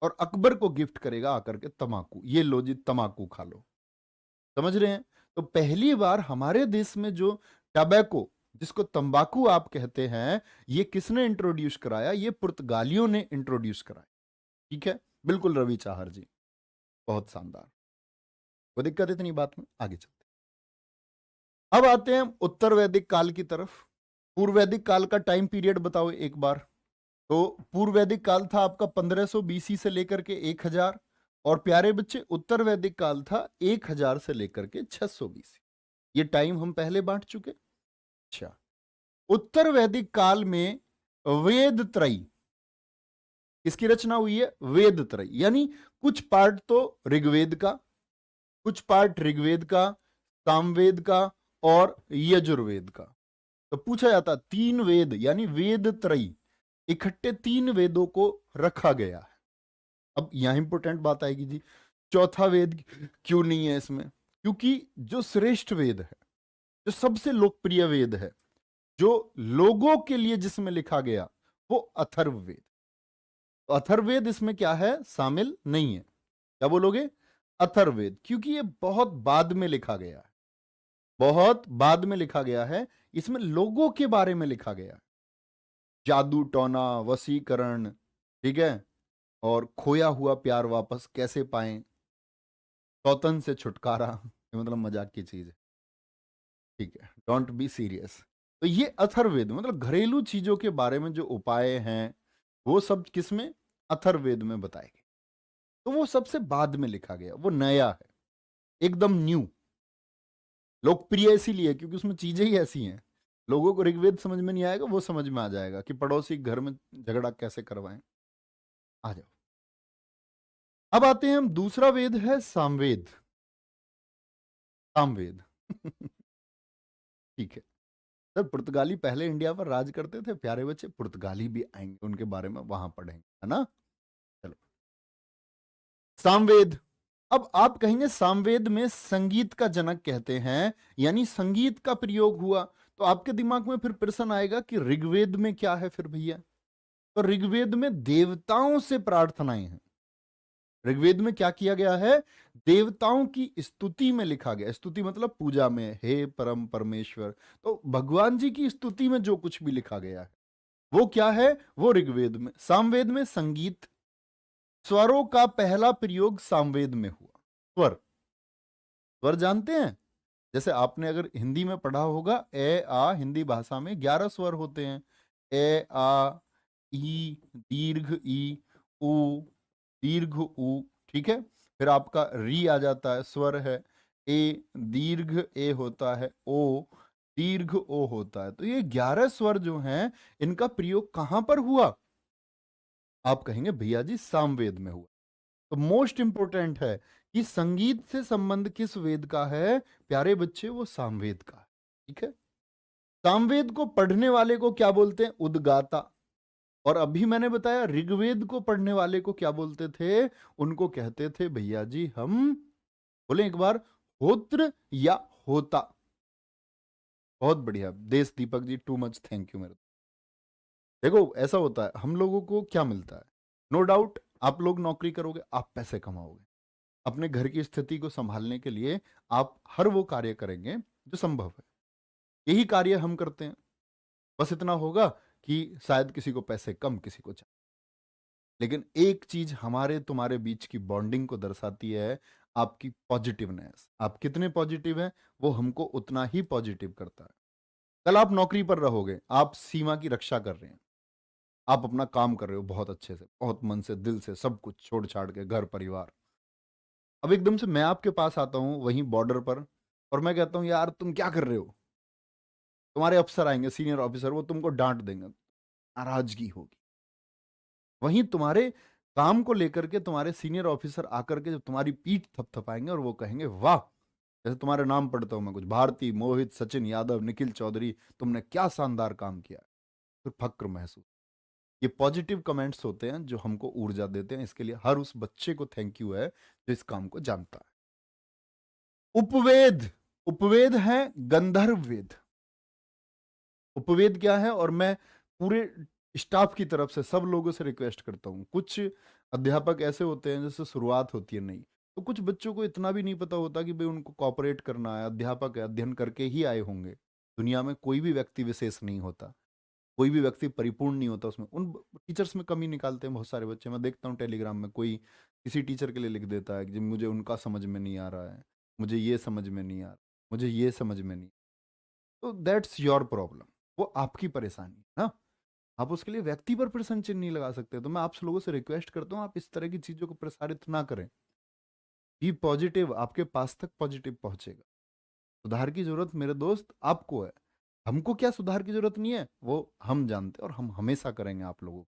और अकबर को गिफ्ट करेगा आकर के तंबाकू, ये लो जी तंबाकू खा लो। समझ रहे हैं? तो पहली बार हमारे देश में जो टबैको, जिसको तंबाकू आप कहते हैं, ये किसने इंट्रोड्यूस कराया? ये पुर्तगालियों ने इंट्रोड्यूस कराया। ठीक है, बिल्कुल रवि चाहर जी, बहुत शानदार। कोई दिक्कत इतनी बात में? आगे चलते हैं। अब आते हैं उत्तर वैदिक काल की तरफ। पूर्व वैदिक काल का टाइम पीरियड बताओ एक बार। तो पूर्व वैदिक काल था आपका 1500 बीसी से लेकर के 1000, और प्यारे बच्चे उत्तर वैदिक काल था 1000 से लेकर के 600 बीसी। ये टाइम हम पहले बांट चुके। अच्छा, उत्तर वैदिक काल में वेद त्रयी किसकी रचना हुई है? वेद त्रयी, यानी कुछ पार्ट तो ऋग्वेद का, कुछ पार्ट ऋग्वेद का, सामवेद का और यजुर्वेद का। तो पूछा जाता तीन वेद यानी वेद त्रयी, इकट्ठे तीन वेदों को रखा गया है। अब यहां इंपॉर्टेंट बात आएगी जी, चौथा वेद क्यों नहीं है इसमें? क्योंकि जो श्रेष्ठ वेद है, जो सबसे लोकप्रिय वेद है, जो लोगों के लिए जिसमें लिखा गया, वो अथर्ववेद। तो अथर्ववेद इसमें क्या है? शामिल नहीं है। क्या बोलोगे? अथर्ववेद, क्योंकि ये बहुत बाद में लिखा गया है, बहुत बाद में लिखा गया है। इसमें लोगों के बारे में लिखा गया है, जादू टोना, वशीकरण, ठीक है, और खोया हुआ प्यार वापस कैसे पाएं, सौतन से छुटकारा, ये मतलब मजाक की चीज है, ठीक है, डोंट बी सीरियस। तो ये अथर्ववेद मतलब घरेलू चीजों के बारे में जो उपाय हैं, वो सब किसमें? अथर्ववेद में बताए गए। तो वो सबसे बाद में लिखा गया, वो नया है, एकदम न्यू। लोकप्रिय इसीलिए क्योंकि उसमें चीजें ही ऐसी हैं। लोगों को ऋग्वेद समझ में नहीं आएगा, वो समझ में आ जाएगा कि पड़ोसी घर में झगड़ा कैसे करवाएं। आ जाओ, अब आते हैं हम, दूसरा वेद है सामवेद। सामवेद ठीक है सर, पुर्तगाली पहले इंडिया पर राज करते थे प्यारे बच्चे, पुर्तगाली भी आएंगे, उनके बारे में वहां पढ़ेंगे, है ना? चलो, सामवेद। अब आप कहेंगे सामवेद में संगीत का जनक कहते हैं, यानी संगीत का प्रयोग हुआ। तो आपके दिमाग में फिर प्रश्न आएगा कि ऋग्वेद में क्या है फिर भैया? तो ऋग्वेद में देवताओं से प्रार्थनाएं हैं। ऋग्वेद में क्या किया गया है? देवताओं की स्तुति में लिखा गया। स्तुति मतलब पूजा में, हे परम परमेश्वर। तो भगवान जी की स्तुति में जो कुछ भी लिखा गया है वो क्या है? वो ऋग्वेद में। सामवेद में संगीत, स्वरों का पहला प्रयोग सामवेद में हुआ। स्वर, स्वर जानते हैं? जैसे आपने अगर हिंदी में पढ़ा होगा, ए आ, हिंदी भाषा में 11 स्वर होते हैं। ए आ, ई, दीर्घ ई, उ, दीर्घ उ, ठीक है। फिर आपका री आ जाता है, स्वर है। ए, दीर्घ ए होता है। ओ, दीर्घ ओ होता है। तो ये 11 स्वर जो हैं, इनका प्रयोग कहां पर हुआ? आप कहेंगे भैया जी सामवेद में हुआ। तो मोस्ट इंपोर्टेंट है कि संगीत से संबंध किस वेद का है प्यारे बच्चे? वो सामवेद का है। ठीक है, सामवेद को पढ़ने वाले को क्या बोलते हैं? उद्गाता। और अभी मैंने बताया ऋग्वेद को पढ़ने वाले को क्या बोलते थे? उनको कहते थे भैया जी हम, बोले एक बार, होत्र या होता। बहुत बढ़िया देश Deepak ji, too much thank you मेरे। देखो ऐसा होता है, हम लोगों को क्या मिलता है? नो डाउट आप लोग नौकरी करोगे, आप पैसे कमाओगे, अपने घर की स्थिति को संभालने के लिए आप हर वो कार्य करेंगे जो संभव है। यही कार्य हम करते हैं। बस इतना होगा कि शायद किसी को पैसे कम, किसी को ज्यादा, लेकिन एक चीज हमारे तुम्हारे बीच की बॉन्डिंग को दर्शाती है, आपकी पॉजिटिवनेस। आप कितने पॉजिटिव हैं, वो हमको उतना ही पॉजिटिव करता है। कल आप नौकरी पर रहोगे, आप सीमा की रक्षा कर रहे हैं, आप अपना काम कर रहे हो बहुत अच्छे से, बहुत मन से, दिल से, सब कुछ छोड़ छाड़ के, घर परिवार। अब एकदम से मैं आपके पास आता हूं वहीं बॉर्डर पर, और मैं कहता हूं यार तुम क्या कर रहे हो? तुम्हारे अफसर आएंगे, सीनियर ऑफिसर, वो तुमको डांट देंगे, नाराजगी होगी। वहीं तुम्हारे काम को लेकर के तुम्हारे सीनियर ऑफिसर आकर के जब तुम्हारी पीठ थपथपाएंगे और वो कहेंगे वाह, जैसे तुम्हारे नाम पढ़ता हूं मैं, कुछ भारती, मोहित, सचिन यादव, निखिल चौधरी, तुमने क्या शानदार काम किया, फिर फक्र महसूस। ये पॉजिटिव कमेंट्स होते हैं जो हमको ऊर्जा देते हैं। इसके लिए हर उस बच्चे को थैंक यू है जो इस काम को जानता है। उपवेद, उपवेद है गंधर्व वेद। उपवेद क्या है, और मैं पूरे स्टाफ की तरफ से सब लोगों से रिक्वेस्ट करता हूं, कुछ अध्यापक ऐसे होते हैं जैसे शुरुआत होती है नहीं, तो कुछ बच्चों को इतना भी नहीं पता होता कि भाई उनको कॉपरेट करना है। अध्यापक है, अध्ययन करके ही आए होंगे। दुनिया में कोई भी व्यक्ति विशेष नहीं होता, कोई भी व्यक्ति परिपूर्ण नहीं होता। उसमें उन टीचर्स में कमी निकालते हैं बहुत सारे बच्चे। मैं देखता हूँ टेलीग्राम में कोई किसी टीचर के लिए लिख देता है कि मुझे उनका समझ में नहीं आ रहा है, मुझे ये समझ में नहीं आ रहा, मुझे ये समझ में नहीं। तो दैट्स योर प्रॉब्लम, वो आपकी परेशानी है ना। आप उसके लिए व्यक्ति पर प्रश्न चिन्ह नहीं लगा सकते। तो मैं आप लोगों से रिक्वेस्ट करता हूँ, आप इस तरह की चीजों को प्रसारित ना करें। बी पॉजिटिव, आपके पास तक पॉजिटिव पहुंचेगा। सुधार की जरूरत मेरे दोस्त आपको है। हमको क्या सुधार की जरूरत नहीं है, वो हम जानते हैं और हम हमेशा करेंगे आप लोगों को,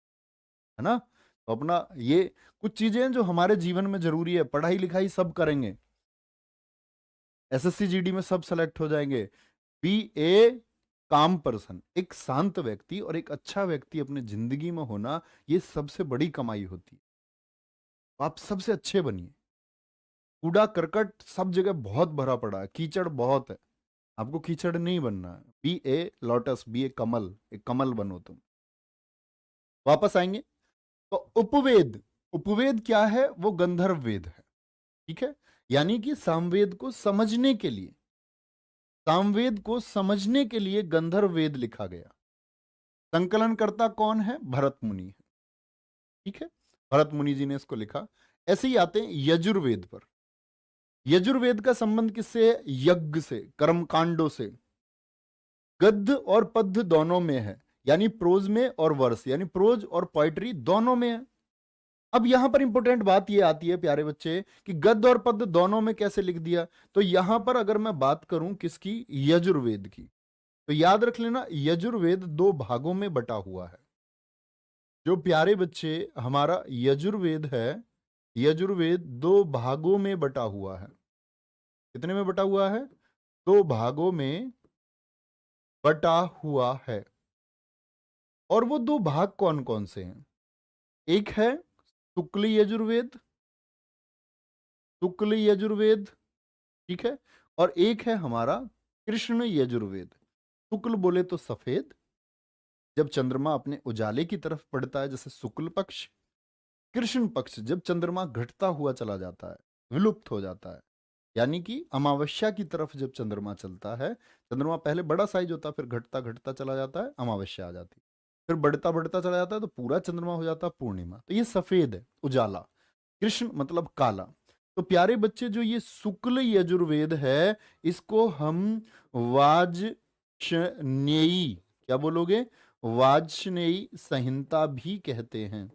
है ना। तो अपना ये कुछ चीजें हैं जो हमारे जीवन में जरूरी है। पढ़ाई लिखाई सब करेंगे, एसएससी जीडी में सब सेलेक्ट हो जाएंगे। बी ए काम पर्सन, एक शांत व्यक्ति और एक अच्छा व्यक्ति अपनी जिंदगी में होना, ये सबसे बड़ी कमाई होती है। तो आप सबसे अच्छे बनिए। कूड़ा करकट सब जगह बहुत भरा पड़ा है, कीचड़ बहुत है। आपको कीचड़ नहीं बनना है। बी ए लोटस, बी ए कमल, एक कमल बनो तुम। वापस आएंगे तो उपवेद, उपवेद क्या है, वो गंधर्व वेद है। ठीक है, यानी कि सामवेद को समझने के लिए, सामवेद को समझने के लिए गंधर्व वेद लिखा गया। संकलनकर्ता कौन है, भरत मुनि है। ठीक है, भरत मुनि जी ने इसको लिखा। ऐसे ही आते हैं यजुर्वेद पर। यजुर्वेद का संबंध किससे है, यज्ञ से, कर्मकांडों से। गद्य और पद्य दोनों में है, यानी प्रोज में और वर्स, यानी प्रोज और पोइट्री दोनों में है। अब यहां पर इंपॉर्टेंट बात यह आती है प्यारे बच्चे कि गद्य और पद्य दोनों में कैसे लिख दिया। तो यहां पर अगर मैं बात करूं किसकी, यजुर्वेद की, तो याद रख लेना यजुर्वेद दो भागों में बटा हुआ है। जो प्यारे बच्चे हमारा यजुर्वेद है, यजुर्वेद दो भागों में बटा हुआ है। कितने में बटा हुआ है, दो भागों में बटा हुआ है। और वो दो भाग कौन कौन से हैं, एक है शुक्ल यजुर्वेद, शुक्ल यजुर्वेद, ठीक है, और एक है हमारा कृष्ण यजुर्वेद। शुक्ल बोले तो सफेद, जब चंद्रमा अपने उजाले की तरफ बढ़ता है जैसे शुक्ल पक्ष। कृष्ण पक्ष, जब चंद्रमा घटता हुआ चला जाता है, विलुप्त हो जाता है, यानी कि अमावस्या की तरफ जब चंद्रमा चलता है। चंद्रमा पहले बड़ा साइज होता है, फिर घटता घटता चला जाता है, अमावस्या आ जाती है, फिर बढ़ता बढ़ता चला जाता है तो पूरा चंद्रमा हो जाता है पूर्णिमा। तो ये सफेद है, उजाला। कृष्ण मतलब काला। तो प्यारे बच्चे जो ये शुक्ल यजुर्वेद है, इसको हम वाजश्नेयी, क्या बोलोगे, वाजश्नेयी संहिता भी कहते हैं।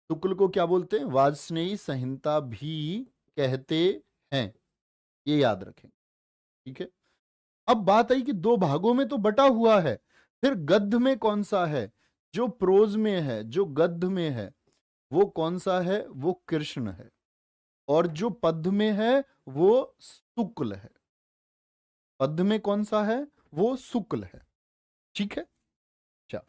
शुक्ल को क्या बोलते हैं, वाजस्नेयी संहिता भी कहते हैं, ये याद रखें। ठीक है, अब बात आई कि दो भागों में तो बटा हुआ है, फिर गद्य में कौन सा है, जो प्रोज में है, जो गद्य में है वो कौन सा है, वो कृष्ण है। और जो पद्य में है वो शुक्ल है। पद्य में कौन सा है, वो शुक्ल है। ठीक है, अच्छा,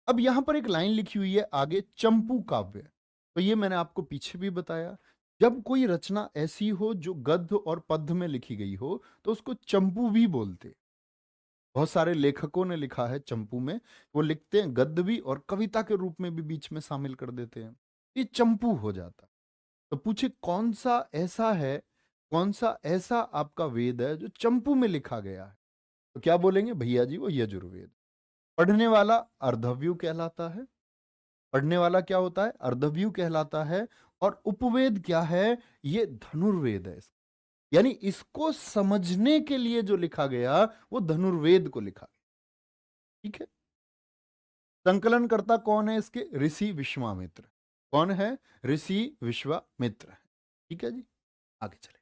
अब यहां पर एक लाइन लिखी हुई है आगे, चंपू काव्य। तो ये मैंने आपको पीछे भी बताया, जब कोई रचना ऐसी हो जो गद्य और पद्य में लिखी गई हो तो उसको चंपू भी बोलते। बहुत सारे लेखकों ने लिखा है चंपू में, वो लिखते हैं गद्य भी और कविता के रूप में भी बीच में शामिल कर देते हैं, ये चंपू हो जाता। तो पूछे कौन सा ऐसा है, कौन सा ऐसा आपका वेद है जो चंपू में लिखा गया है, तो क्या बोलेंगे भैया जी, वो यजुर्वेद। पढ़ने वाला अर्धव्यू कहलाता है। पढ़ने वाला क्या होता है, अर्धव्यू कहलाता है। और उपवेद क्या है, ये धनुर्वेद है। यानी इसको समझने के लिए जो लिखा गया वो धनुर्वेद को लिखा गया। ठीक है, संकलनकर्ता कौन है इसके, ऋषि विश्वामित्र। कौन है, ऋषि विश्वामित्र है। ठीक है जी, आगे चले।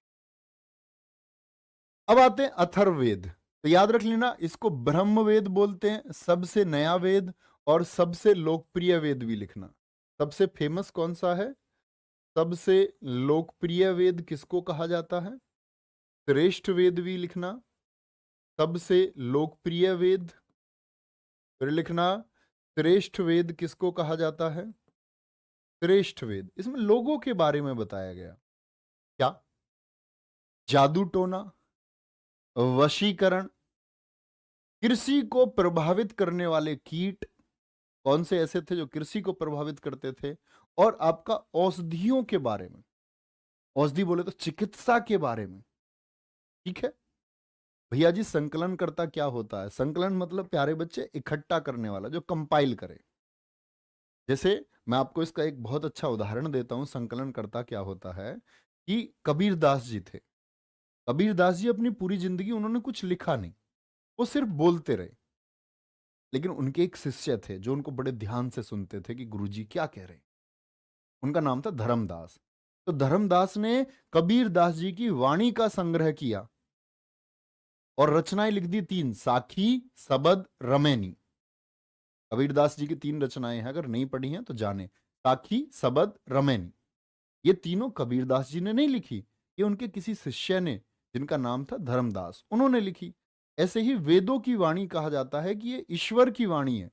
अब आते हैं अथर्ववेद। तो याद रख लेना इसको ब्रह्मवेद बोलते हैं, सबसे नया वेद और सबसे लोकप्रिय वेद भी लिखना। सबसे फेमस कौन सा है, सबसे लोकप्रिय वेद किसको कहा जाता है, श्रेष्ठ वेद भी लिखना, सबसे लोकप्रिय वेद, फिर लिखना श्रेष्ठ वेद किसको कहा जाता है। श्रेष्ठ वेद, इसमें लोगों के बारे में बताया गया। क्या? जादू टोना, वशीकरण, कृषि को प्रभावित करने वाले कीट, कौन से ऐसे थे जो कृषि को प्रभावित करते थे, और आपका औषधियों के बारे में, औषधि बोले तो चिकित्सा के बारे में। ठीक है भैया जी, संकलनकर्ता क्या होता है? संकलन मतलब प्यारे बच्चे इकट्ठा करने वाला, जो कंपाइल करे। जैसे मैं आपको इसका एक बहुत अच्छा उदाहरण देता हूं, संकलनकर्ता क्या होता है कि कबीर दास जी थे। कबीर दास जी अपनी पूरी जिंदगी उन्होंने कुछ लिखा नहीं, वो सिर्फ बोलते रहे। लेकिन उनके एक शिष्य थे जो उनको बड़े ध्यान से सुनते थे कि गुरुजी क्या कह रहे हैं। उनका नाम था धर्मदास। तो धर्मदास ने कबीर दास जी की वाणी का संग्रह किया और रचनाएं लिख दी तीन, साखी, सबद, रमैनी। कबीरदास जी की तीन रचनाएं हैं, अगर नहीं पढ़ी हैं तो जाने। साखी, सबद, रमैनी, ये तीनों कबीरदास जी ने नहीं लिखी, ये उनके किसी शिष्य ने, जिनका नाम था धर्मदास, उन्होंने लिखी। ऐसे ही वेदों की वाणी कहा जाता है कि ये ईश्वर की वाणी है।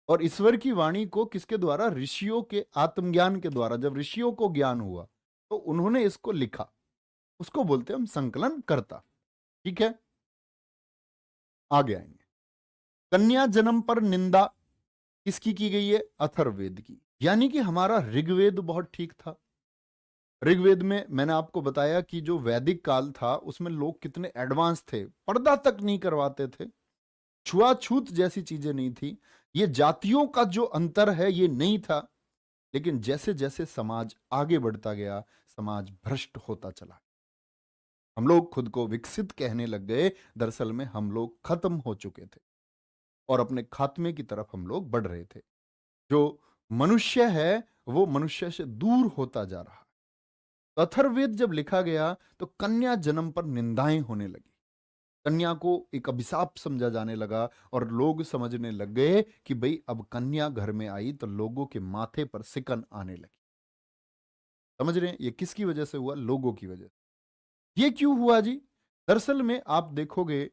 और ईश्वर की वाणी को किसके द्वारा? ऋषियों के आत्मज्ञान के द्वारा। जब ऋषियों को ज्ञान हुआ तो उन्होंने इसको लिखा, उसको बोलते हैं हम संकलन करता। ठीक है, आगे आएंगे। कन्या जन्म पर निंदा किसकी की गई है? अथर्ववेद की। यानी कि हमारा ऋग्वेद बहुत ठीक था। ऋग्वेद में मैंने आपको बताया कि जो वैदिक काल था उसमें लोग कितने एडवांस थे, पर्दा तक नहीं करवाते थे, छुआछूत जैसी चीजें नहीं थी, ये जातियों का जो अंतर है ये नहीं था। लेकिन जैसे जैसे समाज आगे बढ़ता गया, समाज भ्रष्ट होता चला। हम लोग खुद को विकसित कहने लग गए, दरअसल में हम लोग खत्म हो चुके थे और अपने खात्मे की तरफ हम लोग बढ़ रहे थे। जो मनुष्य है वो मनुष्य से दूर होता जा रहा है। अथर्ववेद जब लिखा गया तो कन्या जन्म पर निंदाएं होने लगी, कन्या को एक अभिशाप समझा जाने लगा और लोग समझने लग गए कि भाई अब कन्या घर में आई तो लोगों के माथे पर सिकन आने लगी। समझ रहे हैं ये किसकी वजह से हुआ? लोगों की वजह से। ये क्यों हुआ जी? दरअसल में आप देखोगे,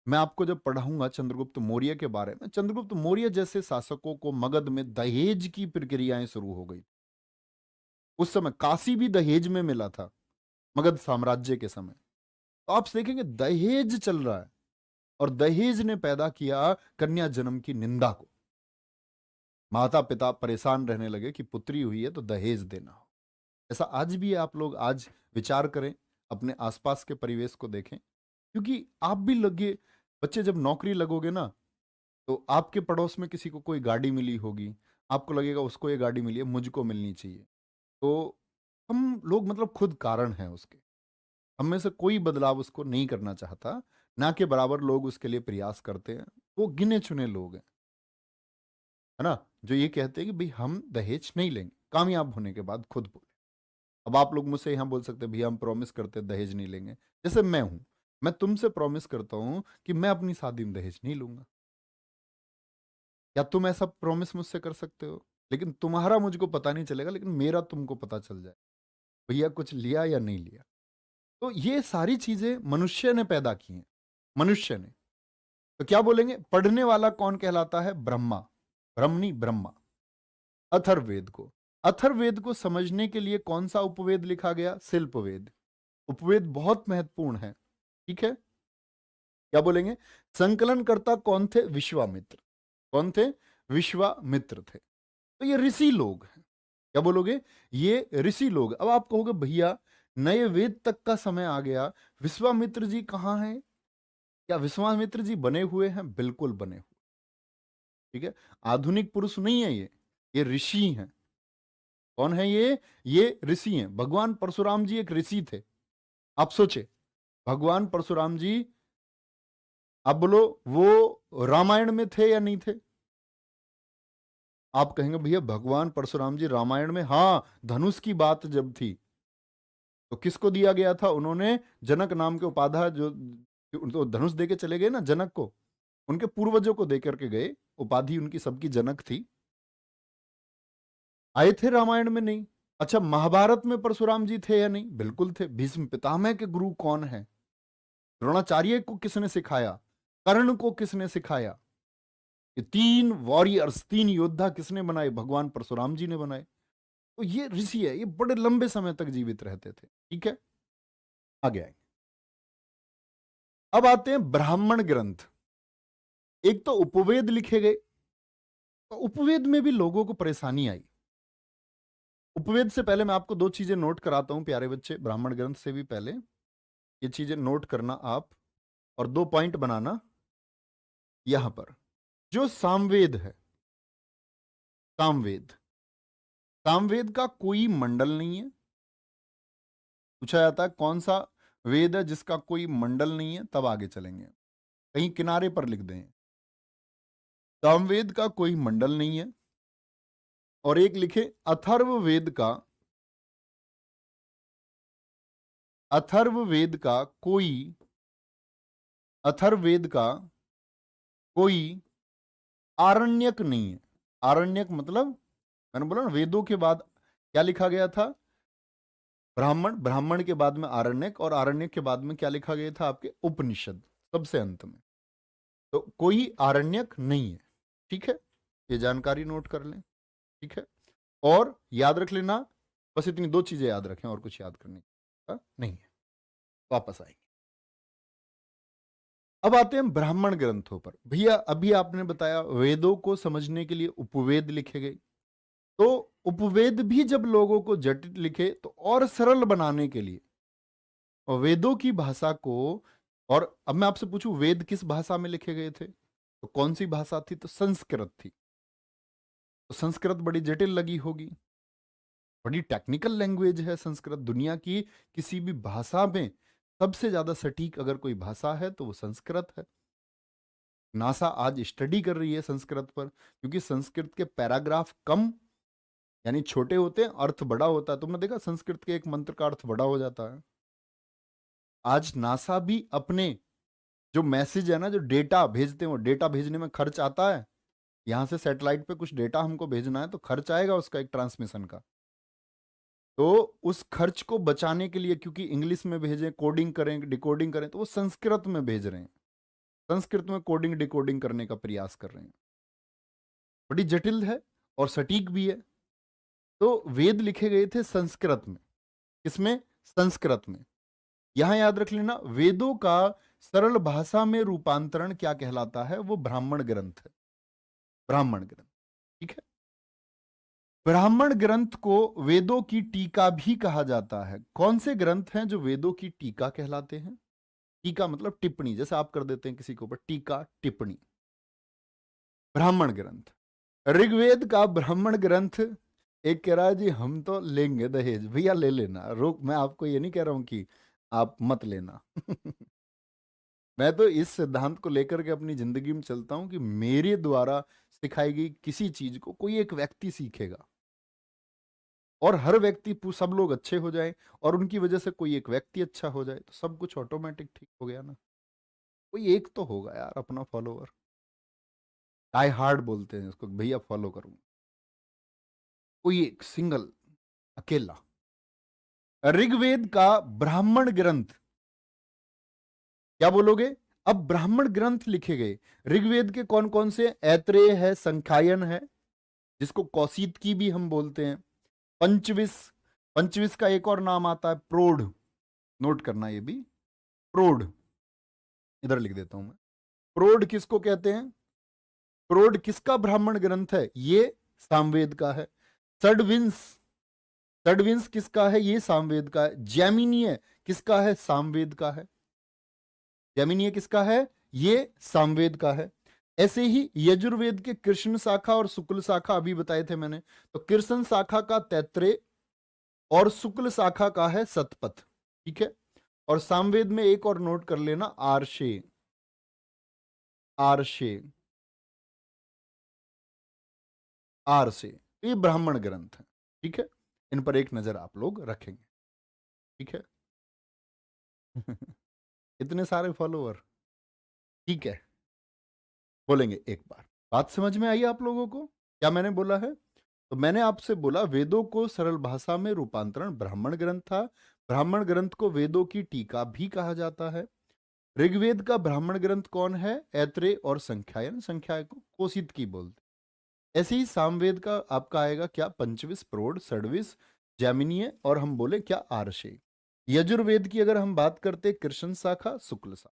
मैं आपको जब पढ़ाऊंगा चंद्रगुप्त मौर्य के बारे में, चंद्रगुप्त मौर्य जैसे शासकों को मगध में दहेज की प्रक्रियाएं शुरू हो गई। उस समय काशी भी दहेज में मिला था, मगध साम्राज्य के समय। तो आप देखेंगे दहेज चल रहा है और दहेज ने पैदा किया कन्या जन्म की निंदा को। माता पिता परेशान रहने लगे कि पुत्री हुई है तो दहेज देना हो। ऐसा आज भी है। आप लोग आज विचार करें, अपने आसपास के परिवेश को देखें, क्योंकि आप भी लगे, बच्चे जब नौकरी लगोगे ना तो आपके पड़ोस में किसी को कोई गाड़ी मिली होगी, आपको लगेगा उसको ये गाड़ी मिली है, मुझको मिलनी चाहिए। तो हम लोग मतलब खुद कारण हैं उसके, हम में से कोई बदलाव उसको नहीं करना चाहता, ना के बराबर लोग उसके लिए प्रयास करते हैं। वो गिने चुने लोग हैं, है ना, जो ये कहते हैं कि भाई हम दहेज नहीं लेंगे, कामयाब होने के बाद खुद बोले। अब आप लोग मुझसे यहाँ बोल सकते हैं भैया हम प्रॉमिस करते हैं दहेज नहीं लेंगे। जैसे मैं हूं, मैं तुमसे प्रॉमिस करता हूं कि मैं अपनी शादी में दहेज नहीं लूंगा। क्या तुम ऐसा प्रॉमिस मुझसे कर सकते हो? लेकिन तुम्हारा मुझको पता नहीं चलेगा, लेकिन मेरा तुमको पता चल जाए भैया कुछ लिया या नहीं लिया। तो ये सारी चीजें मनुष्य ने पैदा की हैं, मनुष्य ने। तो क्या बोलेंगे, पढ़ने वाला कौन कहलाता है? ब्रह्मा, ब्रह्मणी, ब्रह्मा। अथर्ववेद को, अथर्ववेद को समझने के लिए कौन सा उपवेद लिखा गया? शिल्पवेद। उपवेद बहुत महत्वपूर्ण है। ठीक है, क्या बोलेंगे? संकलनकर्ता कौन थे? विश्वामित्र। कौन थे? विश्वामित्र थे। तो ये ऋषि लोग हैं। क्या बोलोगे? ये ऋषि लोग। अब आप कहोगे भैया नए वेद तक का समय आ गया, विश्वामित्र जी कहां हैं? क्या विश्वामित्र जी बने हुए हैं? बिल्कुल बने हुए। ठीक है, आधुनिक पुरुष नहीं है ये ऋषि हैं। कौन है ये ऋषि हैं। भगवान परशुराम जी एक ऋषि थे। आप सोचे, भगवान परशुराम जी, आप बोलो वो रामायण में थे या नहीं थे? आप कहेंगे भैया भगवान परशुराम जी रामायण में, हाँ, धनुष की बात जब थी तो किसको दिया गया था? उन्होंने जनक नाम के उपाध्याय, जो तो धनुष देके चले गए ना जनक को, उनके पूर्वजों को देकर के गए, उपाधि उनकी सबकी जनक थी। आए थे रामायण में? नहीं। अच्छा, महाभारत में परशुराम जी थे या नहीं? बिल्कुल थे। भीष्म पितामह के गुरु कौन है? द्रोणाचार्य को किसने सिखाया? कर्ण को किसने सिखाया? ये 3 वॉरियर्स, 3 योद्धा किसने बनाए? भगवान परशुराम जी ने बनाए। तो ये ऋषि है, ये बड़े लंबे समय तक जीवित रहते थे। ठीक है, आगे आए। अब आते हैं ब्राह्मण ग्रंथ। एक तो उपवेद लिखे गए, तो उपवेद में भी लोगों को परेशानी आई। उपवेद से पहले मैं आपको 2 चीजें नोट कराता हूं प्यारे बच्चे, ब्राह्मण ग्रंथ से भी पहले ये चीजें नोट करना आप, और 2 पॉइंट बनाना। यहां पर जो सामवेद है, सामवेद, सामवेद का कोई मंडल नहीं है। पूछा जाता है कौन सा वेद है जिसका कोई मंडल नहीं है, तब आगे चलेंगे। कहीं किनारे पर लिख दें, सामवेद का कोई मंडल नहीं है। और एक लिखे अथर्ववेद का, अथर्ववेद का कोई, अथर्ववेद का कोई आरण्यक नहीं है। आरण्यक मतलब, मैंने बोला ना वेदों के बाद क्या लिखा गया था? ब्राह्मण, ब्राह्मण के बाद में आरण्यक, और आरण्यक के बाद में क्या लिखा गया था? आपके उपनिषद, सबसे अंत में। तो कोई आरण्यक नहीं है। ठीक है, ये जानकारी नोट कर लें। ठीक है, और याद रख लेना, बस इतनी 2 चीजें याद रखें, और कुछ याद करने का नहीं है। वापस आएंगे। अब आते हैं ब्राह्मण ग्रंथों पर। भैया अभी आपने बताया वेदों को समझने के लिए उपवेद लिखे गए, तो उपवेद भी जब लोगों को जटिल लिखे तो और सरल बनाने के लिए, और वेदों की भाषा को, और अब मैं आपसे पूछूं वेद किस भाषा में लिखे गए थे? तो कौन सी भाषा थी? तो संस्कृत थी। तो संस्कृत बड़ी जटिल लगी होगी, बड़ी टेक्निकल लैंग्वेज है संस्कृत। दुनिया की किसी भी भाषा में सबसे ज्यादा सटीक अगर कोई भाषा है तो वो संस्कृत है। नासा आज स्टडी कर रही है संस्कृत पर, क्योंकि संस्कृत के पैराग्राफ कम, यानी छोटे होते हैं, अर्थ बड़ा होता है। तुमने देखा संस्कृत के एक मंत्र का अर्थ बड़ा हो जाता है। आज नासा भी अपने जो मैसेज है ना, जो डेटा भेजते हैं, वो डेटा भेजने में खर्च आता है। यहां से सैटेलाइट पे कुछ डेटा हमको भेजना है तो खर्च आएगा उसका, एक ट्रांसमिशन का। तो उस खर्च को बचाने के लिए, क्योंकि इंग्लिश में भेजें, कोडिंग करें, डिकोडिंग करें, तो वो संस्कृत में भेज रहे हैं। संस्कृत में कोडिंग डिकोडिंग करने का प्रयास कर रहे हैं। बड़ी जटिल है और सटीक भी है। तो वेद लिखे गए थे संस्कृत में। किसमें? संस्कृत में। यहां याद रख लेना, वेदों का सरल भाषा में रूपांतरण क्या कहलाता है? वो ब्राह्मण ग्रंथ है। ब्राह्मण ग्रंथ। ठीक है, ब्राह्मण ग्रंथ को वेदों की टीका भी कहा जाता है। कौन से ग्रंथ हैं जो वेदों की टीका कहलाते हैं? टीका मतलब टिप्पणी, जैसे आप कर देते हैं किसी के ऊपर टीका, टिप्पणी। ब्राह्मण ग्रंथ, ऋग्वेद का ब्राह्मण ग्रंथ। एक कह रहा है जी हम तो लेंगे दहेज, भैया ले लेना, रोक, मैं आपको ये नहीं कह रहा हूं कि आप मत लेना। मैं तो इस सिद्धांत को लेकर के अपनी जिंदगी में चलता हूं कि मेरे द्वारा सिखाई गई किसी चीज को कोई एक व्यक्ति सीखेगा, और हर व्यक्ति, सब लोग अच्छे हो जाए, और उनकी वजह से कोई एक व्यक्ति अच्छा हो जाए, तो सब कुछ ऑटोमेटिक ठीक हो गया ना। कोई एक तो होगा यार अपना फॉलोअर, डाई हार्ड बोलते हैं उसको, भैया फॉलो करूंगा। कोई एक सिंगल, अकेला। ऋग्वेद का ब्राह्मण ग्रंथ, क्या बोलोगे? अब ब्राह्मण ग्रंथ लिखे गए ऋग्वेद के कौन कौन से? ऐत्रेय है, संख्यायन है, जिसको कौशिक की भी हम बोलते हैं, पंचविश, पंचविश का एक और नाम आता है प्रोढ़, नोट करना ये भी, प्रोढ़, इधर लिख देता हूं मैं। प्रोढ़ किसको कहते हैं? प्रोढ़ किसका ब्राह्मण ग्रंथ है? ये सामवेद का है। षड्विंश, षड्विंश किसका है? ये सामवेद का है। जैमिनीय किसका है? सामवेद का है। जैमिनीय किसका है? ये सामवेद का है। ऐसे ही यजुर्वेद के कृष्ण शाखा और शुक्ल शाखा अभी बताए थे मैंने, तो कृष्ण शाखा का तैत्रेय और शुक्ल शाखा का है शतपथ। ठीक है, और सामवेद में एक और नोट कर लेना, आर्षे, आर्षे, आर्षे। तो ये ब्राह्मण ग्रंथ है। ठीक है, इन पर एक नजर आप लोग रखेंगे। ठीक है। इतने सारे फॉलोअर, ठीक है, बोलेंगे एक बार। बात समझ में आई आप लोगों को क्या मैंने बोला है? तो मैंने आपसे बोला वेदों को सरल भाषा में रूपांतरण ब्राह्मण ग्रंथ था। ब्राह्मण ग्रंथ को वेदों की टीका भी कहा जाता है। ऋग्वेद का ब्राह्मण ग्रंथ कौन है? ऐत्रेय और संख्यायन। संख्या को कोशित की बोलते। ऐसे ही सामवेद का आपका आएगा क्या? पंचविश, प्रोढ़, षड्विश, जैमिनीय और हम बोले क्या आर्षे। यजुर्वेद की अगर हम बात करते कृष्ण शाखा, शुक्ल शाखा।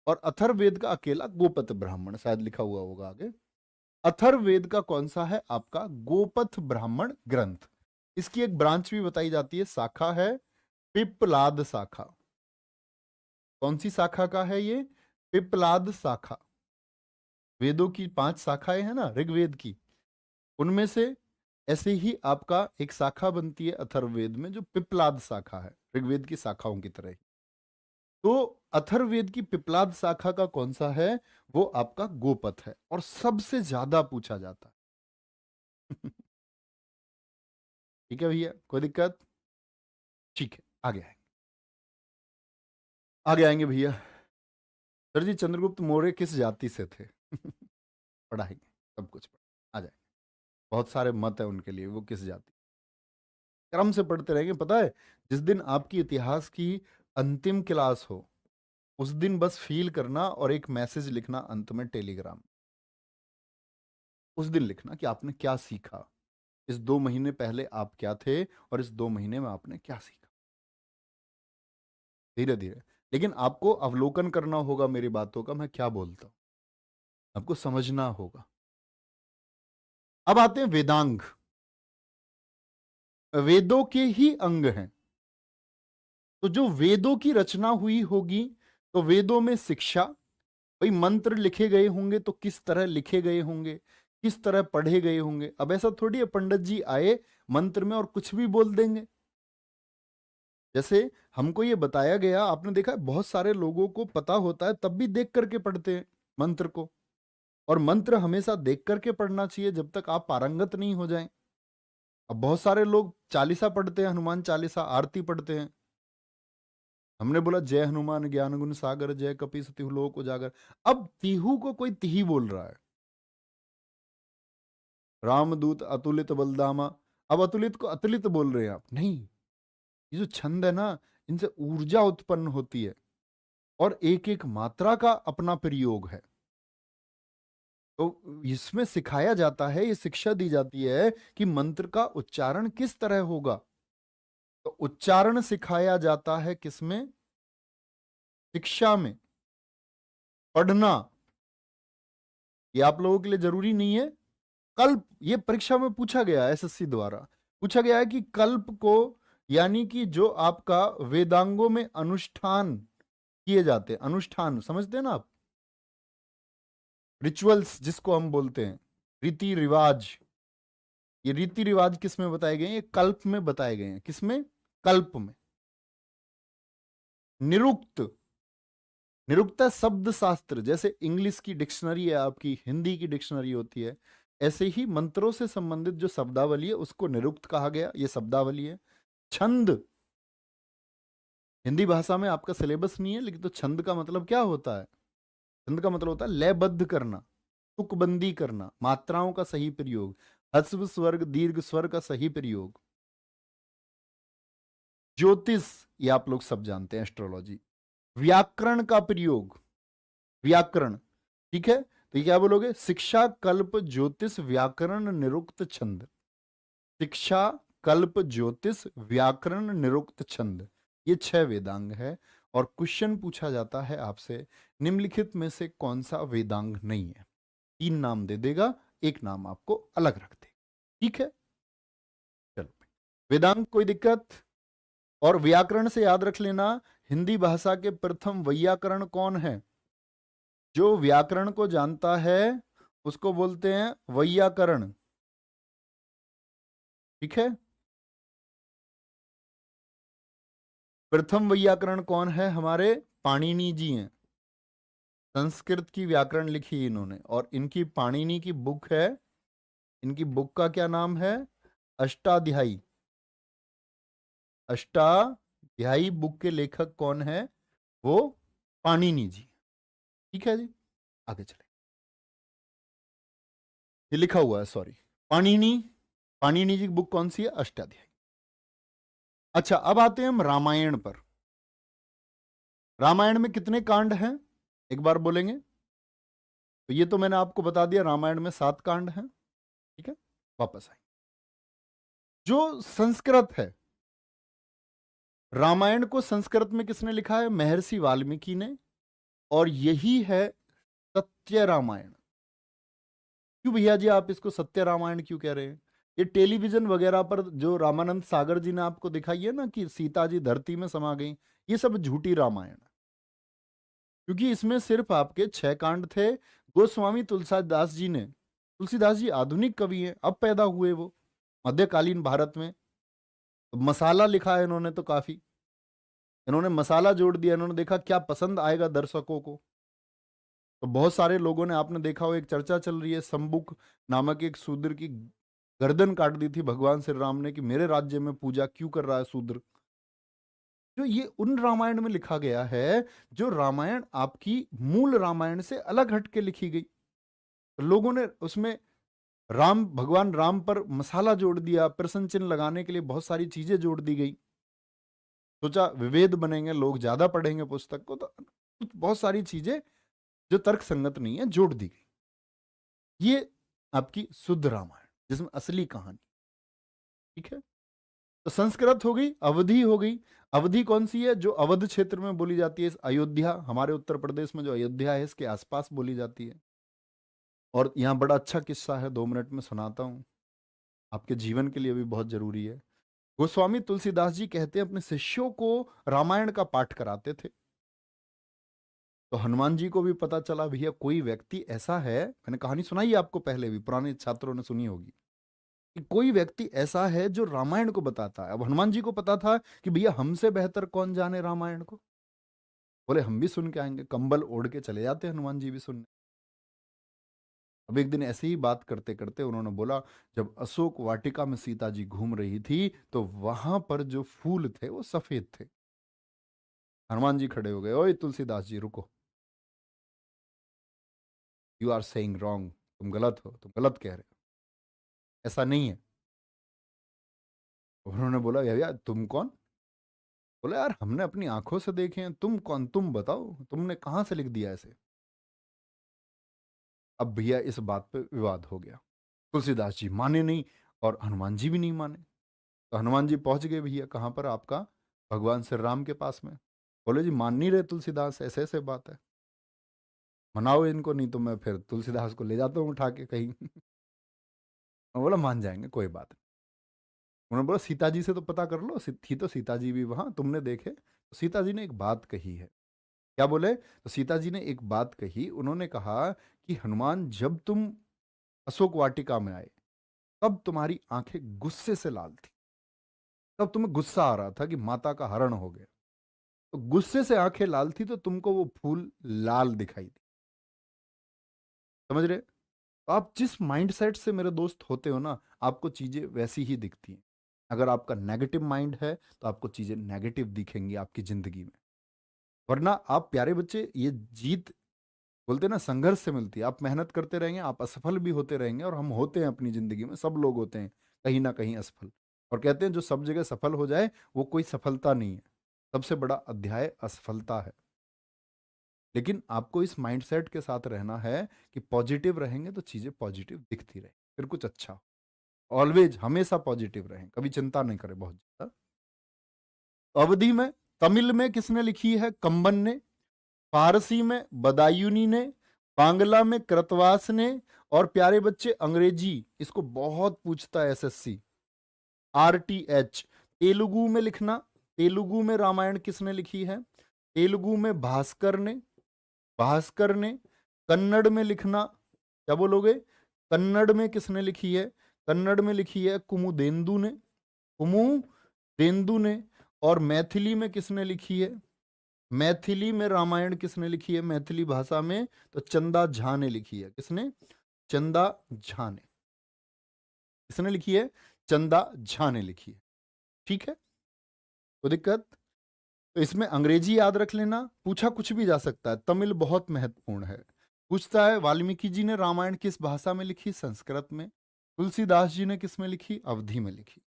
और अथर्ववेद का अकेला गोपथ ब्राह्मण, शायद लिखा हुआ होगा आगे। अथर्ववेद का कौन सा है? आपका गोपथ ब्राह्मण ग्रंथ। इसकी एक ब्रांच भी बताई जाती है, शाखा है पिप्पलाद शाखा। कौन सी शाखा का है ये? पिप्पलाद शाखा। वेदों की 5 शाखाएं हैं ना ऋग्वेद की, उनमें से ऐसे ही आपका एक शाखा बनती है अथर्ववेद में जो पिप्पलाद शाखा है, ऋग्वेद की शाखाओं की तरह ही। तो अथर्ववेद की पिप्पलाद शाखा का कौन सा है? वो आपका गोपथ है और सबसे ज्यादा पूछा जाता है। ठीक है भैया, कोई दिक्कत? ठीक है, आगे आएंगे। आगे आएंगे भैया। सर जी चंद्रगुप्त मौर्य किस जाति से थे? पढ़ाएंगे, सब कुछ आ जाएगा। बहुत सारे मत है उनके लिए, वो किस जाति। क्रम से पढ़ते रहेंगे। पता है, जिस दिन आपकी इतिहास की अंतिम क्लास हो उस दिन बस फील करना और एक मैसेज लिखना अंत में टेलीग्राम। उस दिन लिखना कि आपने क्या सीखा, इस 2 महीने पहले आप क्या थे और इस 2 महीने में आपने क्या सीखा। धीरे धीरे, लेकिन आपको अवलोकन करना होगा मेरी बातों का, मैं क्या बोलता हूं आपको समझना होगा। अब आते हैं वेदांग। वेदों के ही अंग हैं। तो जो वेदों की रचना हुई होगी, तो वेदों में शिक्षा, भाई मंत्र लिखे गए होंगे तो किस तरह लिखे गए होंगे, किस तरह पढ़े गए होंगे। अब ऐसा थोड़ी है पंडित जी आए मंत्र में और कुछ भी बोल देंगे। जैसे हमको ये बताया गया, आपने देखा है, बहुत सारे लोगों को पता होता है तब भी देख करके पढ़ते हैं मंत्र को। और मंत्र हमेशा देख करके पढ़ना चाहिए जब तक आप पारंगत नहीं हो जाएं। अब बहुत सारे लोग चालीसा पढ़ते हैं, हनुमान चालीसा, आरती पढ़ते हैं। हमने बोला जय हनुमान ज्ञान गुण सागर, जय कपीस तिहु लोक उजागर। अब तिहु को कोई तिही बोल रहा है। रामदूत अतुलित बलदामा, अब अतुलित को अतुलित बोल रहे हैं आप। नहीं, ये जो छंद है ना, इनसे ऊर्जा उत्पन्न होती है और एक एक मात्रा का अपना प्रयोग है। तो इसमें सिखाया जाता है, ये शिक्षा दी जाती है कि मंत्र का उच्चारण किस तरह होगा। तो उच्चारण सिखाया जाता है किसमें? शिक्षा में। पढ़ना ये आप लोगों के लिए जरूरी नहीं है। कल्प, ये परीक्षा में पूछा गया है, एसएससी द्वारा पूछा गया है कि कल्प को, यानी कि जो आपका वेदांगों में अनुष्ठान किए जाते हैं, अनुष्ठान समझते हैं ना आप, रिचुअल्स जिसको हम बोलते हैं, रीति रिवाज। ये रीति रिवाज किस में बताए गए हैं? ये कल्प में बताए गए हैं। किसमें? कल्प में। निरुक्त, निरुक्त है शब्द शास्त्र। जैसे इंग्लिश की डिक्शनरी है आपकी, हिंदी की डिक्शनरी होती है, ऐसे ही मंत्रों से संबंधित जो शब्दावली है उसको निरुक्त कहा गया। ये शब्दावली है। छंद, हिंदी भाषा में आपका सिलेबस नहीं है, लेकिन तो छंद का मतलब क्या होता है? छंद का मतलब होता है लयबद्ध करना, तुकबंदी करना, मात्राओं का सही प्रयोग, ह्रस्व स्वर्ग दीर्घ स्वर का सही प्रयोग। ज्योतिष, ये आप लोग सब जानते हैं, एस्ट्रोलॉजी। व्याकरण का प्रयोग, व्याकरण, ठीक है। तो ये क्या बोलोगे? शिक्षा कल्प ज्योतिष व्याकरण निरुक्त छंद। शिक्षा कल्प ज्योतिष व्याकरण निरुक्त छंद, ये 6 वेदांग है। और क्वेश्चन पूछा जाता है आपसे, निम्नलिखित में से कौन सा वेदांग नहीं है? 3 नाम दे देगा, एक नाम आपको अलग रख दे। ठीक है, चलो। वेदांग कोई दिक्कत? और व्याकरण से याद रख लेना, हिंदी भाषा के प्रथम वैयाकरण कौन है? जो व्याकरण को जानता है उसको बोलते हैं वैयाकरण। ठीक है, प्रथम वैयाकरण कौन है? हमारे पाणिनि जी हैं। संस्कृत की व्याकरण लिखी इन्होंने, और इनकी पाणिनि की बुक है। इनकी बुक का क्या नाम है? अष्टाध्यायी। अष्टाध्यायी बुक के लेखक कौन है? वो पाणिनि जी। ठीक है जी, आगे चले। ये लिखा हुआ है, सॉरी, पाणिनि पाणिनि जी की बुक कौन सी है? अष्टाध्यायी। अच्छा, अब आते हैं हम रामायण पर। रामायण में कितने कांड हैं? एक बार बोलेंगे? तो ये तो मैंने आपको बता दिया, रामायण में 7 कांड हैं। ठीक है, वापस आए। जो संस्कृत है, रामायण को संस्कृत में किसने लिखा है? महर्षि वाल्मीकि ने। और यही है सत्य रामायण। क्यों भैया जी आप इसको सत्य रामायण क्यों कह रहे हैं? ये टेलीविजन वगैरह पर जो रामानंद सागर जी ने आपको दिखाई है ना कि सीता जी धरती में समा गई, ये सब झूठी रामायण है। क्योंकि इसमें सिर्फ आपके 6 कांड थे। गोस्वामी तुलसीदास जी ने, तुलसीदास जी आधुनिक कवि हैं, अब पैदा हुए वो मध्यकालीन भारत में। तो मसाला लिखा है इन्होंने तो काफी, इन्होंने मसाला जोड़ दिया, इन्होंने देखा क्या पसंद आएगा दर्शकों को। तो बहुत सारे लोगों ने, आपने देखा हो एक चर्चा चल रही है, सम्बुक नामक एक शूद्र की गर्दन काट दी थी भगवान श्री राम ने कि मेरे राज्य में पूजा क्यों कर रहा है शूद्र। जो ये उन रामायण में लिखा गया है जो रामायण आपकी मूल रामायण से अलग हट के लिखी गई। तो लोगों ने उसमें राम, भगवान राम पर मसाला जोड़ दिया, प्रश्न चिन्ह लगाने के लिए बहुत सारी चीजें जोड़ दी गई। सोचा विभेद बनेंगे, लोग ज्यादा पढ़ेंगे पुस्तक को, तो बहुत सारी चीजें जो तर्क संगत नहीं है जोड़ दी गई। ये आपकी शुद्ध रामायण जिसमें असली कहानी। ठीक है, तो संस्कृत हो गई, अवधि हो गई। अवधि कौन सी है? जो अवध क्षेत्र में बोली जाती है, अयोध्या, हमारे उत्तर प्रदेश में जो अयोध्या है इसके आसपास बोली जाती है। और यहां बड़ा अच्छा किस्सा है, 2 मिनट में सुनाता हूं, आपके जीवन के लिए भी बहुत जरूरी है। गोस्वामी तुलसीदास जी कहते हैं अपने शिष्यों को रामायण का पाठ कराते थे। तो हनुमान जी को भी पता चला भैया कोई व्यक्ति ऐसा है, मैंने कहानी सुनाई है आपको पहले भी, पुराने छात्रों ने सुनी होगी, कि कोई व्यक्ति ऐसा है जो रामायण को बताता है। अब हनुमान जी को पता था कि भैया हमसे बेहतर कौन जाने रामायण को। बोले हम भी सुन के आएंगे, कंबल ओढ़ के चले जाते हनुमान जी भी सुनने। अब एक दिन ऐसे ही बात करते करते उन्होंने बोला, जब अशोक वाटिका में सीता जी घूम रही थी तो वहां पर जो फूल थे वो सफेद थे। हनुमान जी खड़े हो गए, ओए तुलसीदास जी रुको, यू आर सेइंग रॉन्ग, तुम गलत हो, तुम गलत कह रहे हो, ऐसा नहीं है। उन्होंने बोला भैया तुम कौन? बोले यार हमने अपनी आंखों से देखे हैं, तुम कौन, तुम बताओ तुमने कहां से लिख दिया ऐसे। अब भैया इस बात पे विवाद हो गया, तुलसीदास जी माने नहीं और हनुमान जी भी नहीं माने। तो हनुमान जी पहुंच गए भैया कहां पर? आपका भगवान श्री राम के पास में। बोले जी मान नहीं रहे तुलसीदास, ऐसे ऐसे बात है, मनाओ इनको नहीं तो मैं फिर तुलसीदास को ले जाता हूँ उठा के कहीं। बोला मान जाएंगे कोई बात नहीं। उन्होंने बोला सीता जी से तो पता कर लो, थी तो सीता जी भी वहां, तुमने देखे। तो सीता जी ने एक बात कही है। क्या बोले? तो सीता जी ने एक बात कही, उन्होंने कहा कि हनुमान जब तुम अशोक वाटिका में आए तब तुम्हारी आंखें गुस्से से लाल थी, तब तुम्हें गुस्सा आ रहा था कि माता का हरण हो गया, तो गुस्से से आंखें लाल थी तो तुमको वो फूल लाल दिखाई दी। समझ रहे? तो आप जिस माइंडसेट से मेरे दोस्त होते हो ना, आपको चीजें वैसी ही दिखती हैं। अगर आपका नेगेटिव माइंड है तो आपको चीजें नेगेटिव दिखेंगी आपकी जिंदगी में। वरना आप प्यारे बच्चे, ये जीत बोलते हैं ना संघर्ष से मिलती है। आप मेहनत करते रहेंगे, आप असफल भी होते रहेंगे, और हम होते हैं अपनी जिंदगी में, सब लोग होते हैं कहीं ना कहीं असफल। और कहते हैं जो सब जगह सफल हो जाए वो कोई सफलता नहीं है, सबसे बड़ा अध्याय असफलता है। लेकिन आपको इस माइंडसेट के साथ रहना है कि पॉजिटिव रहेंगे तो चीजें पॉजिटिव दिखती रहे, फिर कुछ अच्छा हो। ऑलवेज हमेशा पॉजिटिव रहें, कभी चिंता नहीं करें बहुत ज्यादा। अवधि में, तमिल में किसने लिखी है? कंबन ने। फारसी में बदायूनी ने। बांग्ला में कृतवास ने। और प्यारे बच्चे अंग्रेजी, इसको बहुत पूछता है एसएससी, आरटीएच। तेलुगु में लिखना, तेलुगु में रामायण किसने लिखी है? तेलुगु में भास्कर ने, भास्कर ने। कन्नड़ में लिखना, क्या बोलोगे? कन्नड़ में किसने लिखी है? कन्नड़ में लिखी है कुमुदेंदु ने, कुमुदेंदु ने। और मैथिली में किसने लिखी है? मैथिली में रामायण किसने लिखी है मैथिली भाषा में? तो चंदा झा ने लिखी है। किसने? चंदा झा ने। किसने लिखी है? चंदा झा ने लिखी है। ठीक है, कोई दिक्कत? तो इसमें अंग्रेजी याद रख लेना, पूछा कुछ भी जा सकता है। तमिल बहुत महत्वपूर्ण है, पूछता है वाल्मीकि जी ने रामायण किस भाषा में लिखी? संस्कृत में। तुलसीदास जी ने किस में लिखी? अवधि में लिखी।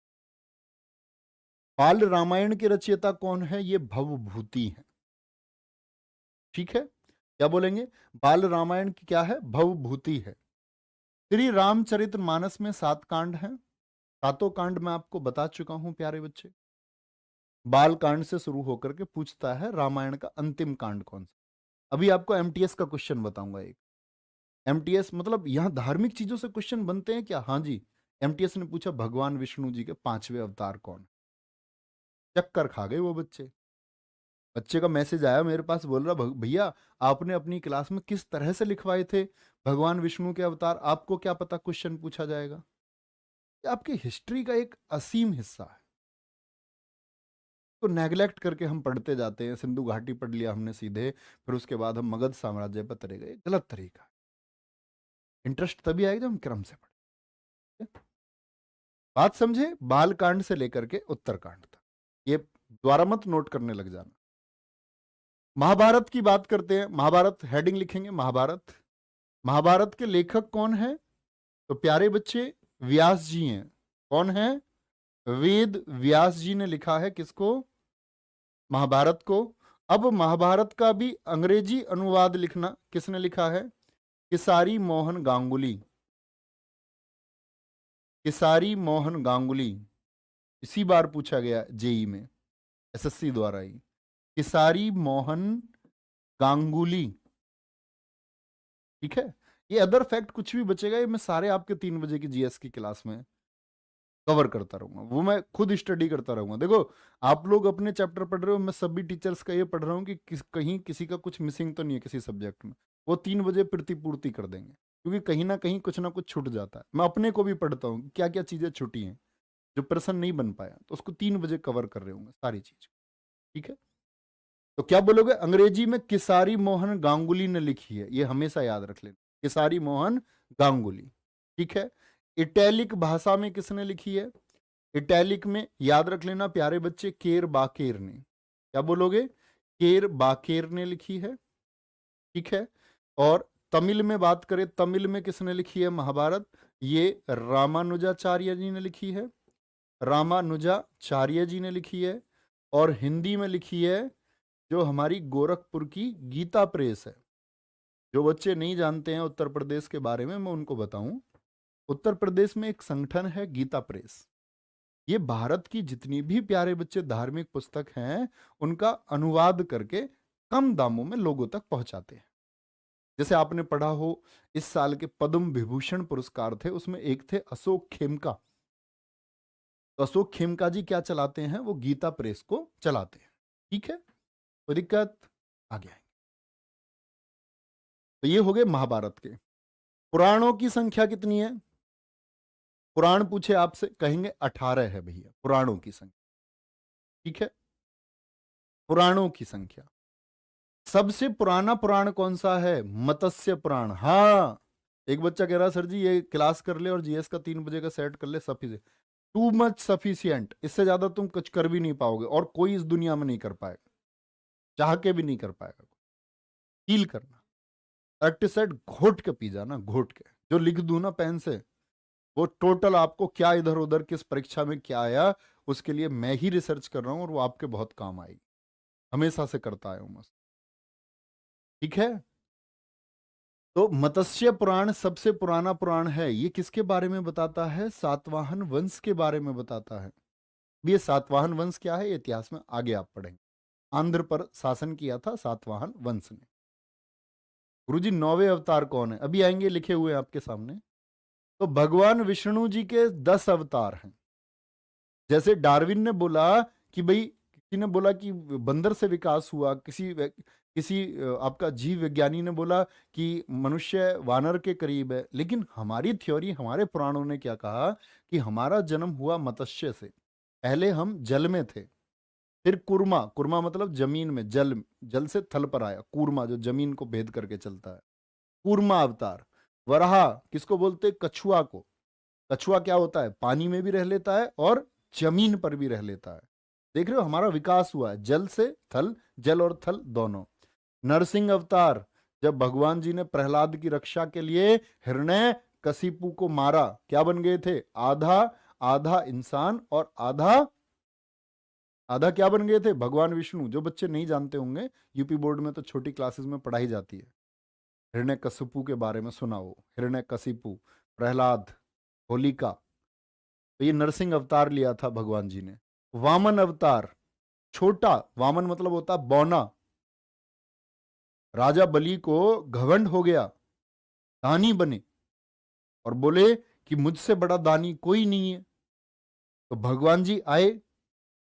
बाल रामायण के रचयिता कौन है? ये भवभूति है। ठीक है, क्या बोलेंगे? बाल रामायण की क्या है? भवभूति है। श्री रामचरितमानस में 7 कांड हैं। सातों कांड मैं आपको बता चुका हूं प्यारे बच्चे। बाल कांड से शुरू होकर के पूछता है रामायण का अंतिम कांड कौन सा। अभी आपको एमटीएस का क्वेश्चन बताऊंगा एक। एमटीएस मतलब यहां धार्मिक चीजों से क्वेश्चन बनते हैं क्या? हाँ जी। एमटीएस ने पूछा भगवान विष्णु जी के 5वें अवतार कौन? चक्कर खा गए वो बच्चे। बच्चे का मैसेज आया मेरे पास, बोल रहा भैया आपने अपनी क्लास में किस तरह से लिखवाए थे भगवान विष्णु के अवतार, आपको क्या पता क्वेश्चन पूछा जाएगा? ये आपकी हिस्ट्री का एक असीम हिस्सा है, तो नेग्लेक्ट करके हम पढ़ते जाते हैं। सिंधु घाटी पढ़ लिया हमने सीधे, फिर उसके बाद हम मगध साम्राज्य पर चले गए। गलत तरीका है। इंटरेस्ट तभी आएगा जब हम क्रम से पढ़े। बात समझे? बाल कांड से लेकर के उत्तरकांड तक, ये द्वारा मत नोट करने लग जाना। महाभारत की बात करते हैं। महाभारत हेडिंग लिखेंगे महाभारत। महाभारत के लेखक कौन है? तो प्यारे बच्चे व्यास जी हैं। कौन है? वेद व्यास जी ने लिखा है किसको? महाभारत को। अब महाभारत का भी अंग्रेजी अनुवाद लिखना किसने लिखा है? किसारी मोहन गांगुली। किसारी मोहन गांगुली, इसी बार पूछा गया जेई में, एसएससी द्वारा ही। किसारी मोहन गांगुली। ठीक है, ये अदर फैक्ट कुछ भी बचेगा ये मैं सारे आपके 3 बजे की जीएस की क्लास में कवर करता रहूंगा। वो मैं खुद स्टडी करता रहूंगा। देखो आप लोग अपने चैप्टर पढ़ रहे हो, मैं सभी टीचर्स का ये पढ़ रहा हूँ कि कहीं किसी का कुछ मिसिंग तो नहीं है किसी सब्जेक्ट में। वो 3 बजे प्रतिपूर्ति कर देंगे, क्योंकि कहीं ना कुछ छूट जाता है। मैं अपने को भी पढ़ता हूँ क्या क्या चीजें छूटी हैं, जो प्रश्न नहीं बन पाया तो उसको 3 बजे कवर कर रहे होंगे सारी चीज। ठीक है, तो क्या बोलोगे? अंग्रेजी में किसारी मोहन गांगुली ने लिखी है, ये हमेशा याद रख लेना, किसारी मोहन गांगुली। ठीक है, इटैलिक भाषा में किसने लिखी है? इटैलिक में याद रख लेना प्यारे बच्चे, केर बाकेर ने। क्या बोलोगे? केर बाकेर ने लिखी है। ठीक है, और तमिल में बात करें, तमिल में किसने लिखी है महाभारत? ये रामानुजाचार्य जी ने लिखी है। रामानुजाचार्य जी ने लिखी है। और हिंदी में लिखी है जो हमारी गोरखपुर की गीता प्रेस है। जो बच्चे नहीं जानते हैं उत्तर प्रदेश के बारे में, मैं उनको बताऊं, उत्तर प्रदेश में एक संगठन है गीता प्रेस। ये भारत की जितनी भी प्यारे बच्चे धार्मिक पुस्तक हैं उनका अनुवाद करके कम दामों में लोगों तक पहुंचाते हैं। जैसे आपने पढ़ा हो इस साल के पद्म विभूषण पुरस्कार थे, उसमें एक थे अशोक खेमका। तो अशोक खेमका जी क्या चलाते हैं? वो गीता प्रेस को चलाते हैं। ठीक है, कोई दिक्कत? आगे आएंगे। तो ये हो गए महाभारत के। पुराणों की संख्या कितनी है? पुराण पूछे आपसे कहेंगे 18 है भैया पुराणों की संख्या। ठीक है, पुराणों की संख्या। सबसे पुराना पुराण कौन सा है? मत्स्य पुराण। हाँ, एक बच्चा कह रहा सर जी ये क्लास कर ले और जीएस का 3 बजे का सेट कर ले, सफिशिएंट। टू मच सफिशिएंट, इससे ज्यादा तुम कुछ कर भी नहीं पाओगे और कोई इस दुनिया में नहीं कर पाएगा, चाह के भी नहीं कर पाएगा। फील करना, प्रैक्टिस सेट घोट के पी जाना, घोट के। जो लिख दूं ना पेन से, वो टोटल आपको क्या इधर उधर किस परीक्षा में क्या आया उसके लिए मैं ही रिसर्च कर रहा हूं और वो आपके बहुत काम आएगी। हमेशा से करता आया हूं मस्त। ठीक है, तो मत्स्य पुराण सबसे पुराना पुराण है। ये किसके बारे में बताता है? सातवाहन वंश के बारे में बताता है। ये सातवाहन वंश क्या है? इतिहास में आगे आप पढ़ेंगे। आंध्र पर शासन किया था सातवाहन वंश ने। गुरुजी 9वें अवतार कौन है? अभी आएंगे, लिखे हुए हैं आपके सामने। तो भगवान विष्णु जी के 10 अवतार हैं। जैसे डार्विन ने बोला कि भाई, किसी ने बोला कि बंदर से विकास हुआ, किसी आपका जीव विज्ञानी ने बोला कि मनुष्य वानर के करीब है, लेकिन हमारी थ्योरी, हमारे पुराणों ने क्या कहा कि हमारा जन्म हुआ मत्स्य से। पहले हम जल में थे, फिर कुर्मा, कुर्मा मतलब जमीन में, जल से थल पर आया, कूर्मा जो जमीन को भेद करके चलता है, कूर्मा अवतार। वराहा किसको बोलते? कछुआ को। कछुआ क्या होता है? पानी में भी रह लेता है और जमीन पर भी रह लेता है। देख रहे हो हमारा विकास हुआ है जल से थल, जल और थल दोनों। नरसिंह अवतार, जब भगवान जी ने प्रहलाद की रक्षा के लिए हिरण्य कसीपू को मारा, क्या बन गए थे? आधा आधा इंसान और आधा आधा क्या बन गए थे? भगवान विष्णु। जो बच्चे नहीं जानते होंगे, यूपी बोर्ड में तो छोटी क्लासेस में पढ़ाई जाती है। हिरण्यकशिपु के बारे में सुना हो, हिरण्यकशिपु, प्रहलाद, होलिका। तो ये नरसिंह अवतार लिया था भगवान जी ने। वामन अवतार, छोटा, वामन मतलब होता है बौना। राजा बलि को घमंड हो गया, दानी बने और बोले कि मुझसे बड़ा दानी कोई नहीं है। तो भगवान जी आए,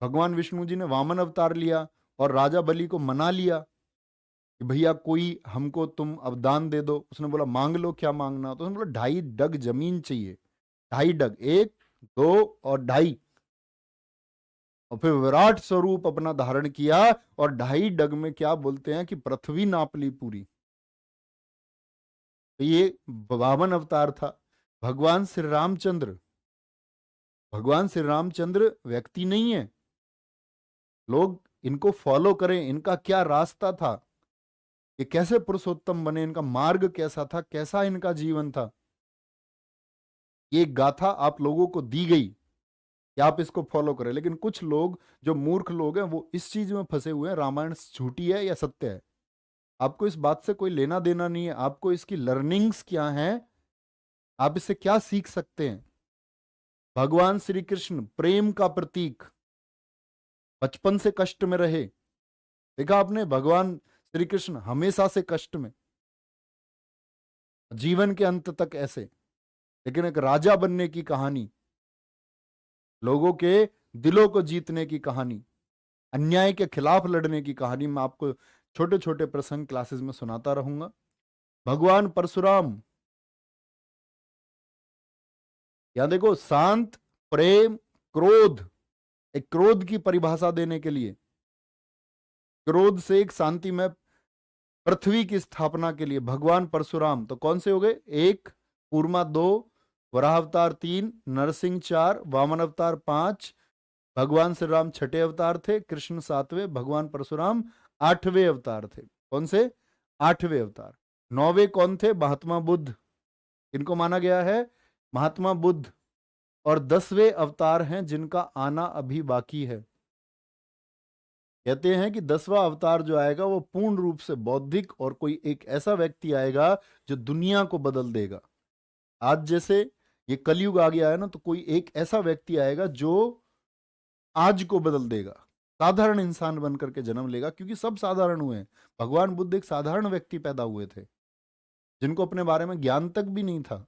भगवान विष्णु जी ने वामन अवतार लिया और राजा बलि को मना लिया कि भैया कोई हमको तुम अवदान दे दो। उसने बोला मांग लो, क्या मांगना? तो उसने बोला 2.5 डग जमीन चाहिए। 2.5 डग, 1 2 और 2.5। और फिर विराट स्वरूप अपना धारण किया और 2.5 डग में क्या बोलते हैं कि पृथ्वी नाप ली पूरी। तो ये वामन अवतार था। भगवान श्री रामचंद्र, भगवान श्री रामचंद्र व्यक्ति नहीं है। लोग इनको फॉलो करें, इनका क्या रास्ता था, ये कैसे पुरुषोत्तम बने, इनका मार्ग कैसा था, कैसा इनका जीवन था, ये गाथा आप लोगों को दी गई कि आप इसको फॉलो करें। लेकिन कुछ लोग जो मूर्ख लोग हैं वो इस चीज में फंसे हुए हैं, रामायण झूठी है या सत्य है। आपको इस बात से कोई लेना देना नहीं है। आपको इसकी लर्निंग्स क्या हैं, आप इससे क्या सीख सकते हैं। भगवान श्री कृष्ण प्रेम का प्रतीक, बचपन से कष्ट में रहे। देखा आपने, भगवान श्री कृष्ण हमेशा से कष्ट में, जीवन के अंत तक ऐसे। लेकिन एक राजा बनने की कहानी, लोगों के दिलों को जीतने की कहानी, अन्याय के खिलाफ लड़ने की कहानी मैं आपको छोटे छोटे प्रसंग क्लासेस में सुनाता रहूंगा। भगवान परशुराम, यहां देखो, शांत, प्रेम, क्रोध, एक क्रोध की परिभाषा देने के लिए, क्रोध से एक शांति में पृथ्वी की स्थापना के लिए भगवान परशुराम। तो कौन से हो गए? 1, कूर्मा 2, वराह अवतार 3, नरसिंह 4, वामन अवतार 5। भगवान श्री राम 6ठे अवतार थे, कृष्ण 7वें, भगवान परशुराम 8वें अवतार थे। कौन से? 8वें अवतार। 9वें कौन थे? महात्मा बुद्ध, इनको माना गया है महात्मा बुद्ध। और 10वें अवतार हैं जिनका आना अभी बाकी है। कहते हैं कि 10वां अवतार जो आएगा वो पूर्ण रूप से बौद्धिक, और कोई एक ऐसा व्यक्ति आएगा जो दुनिया को बदल देगा। आज जैसे ये कलयुग आ गया है ना, तो कोई एक ऐसा व्यक्ति आएगा जो आज को बदल देगा, साधारण इंसान बनकर के जन्म लेगा, क्योंकि सब साधारण हुए हैं। भगवान बुद्ध एक साधारण व्यक्ति पैदा हुए थे, जिनको अपने बारे में ज्ञान तक भी नहीं था।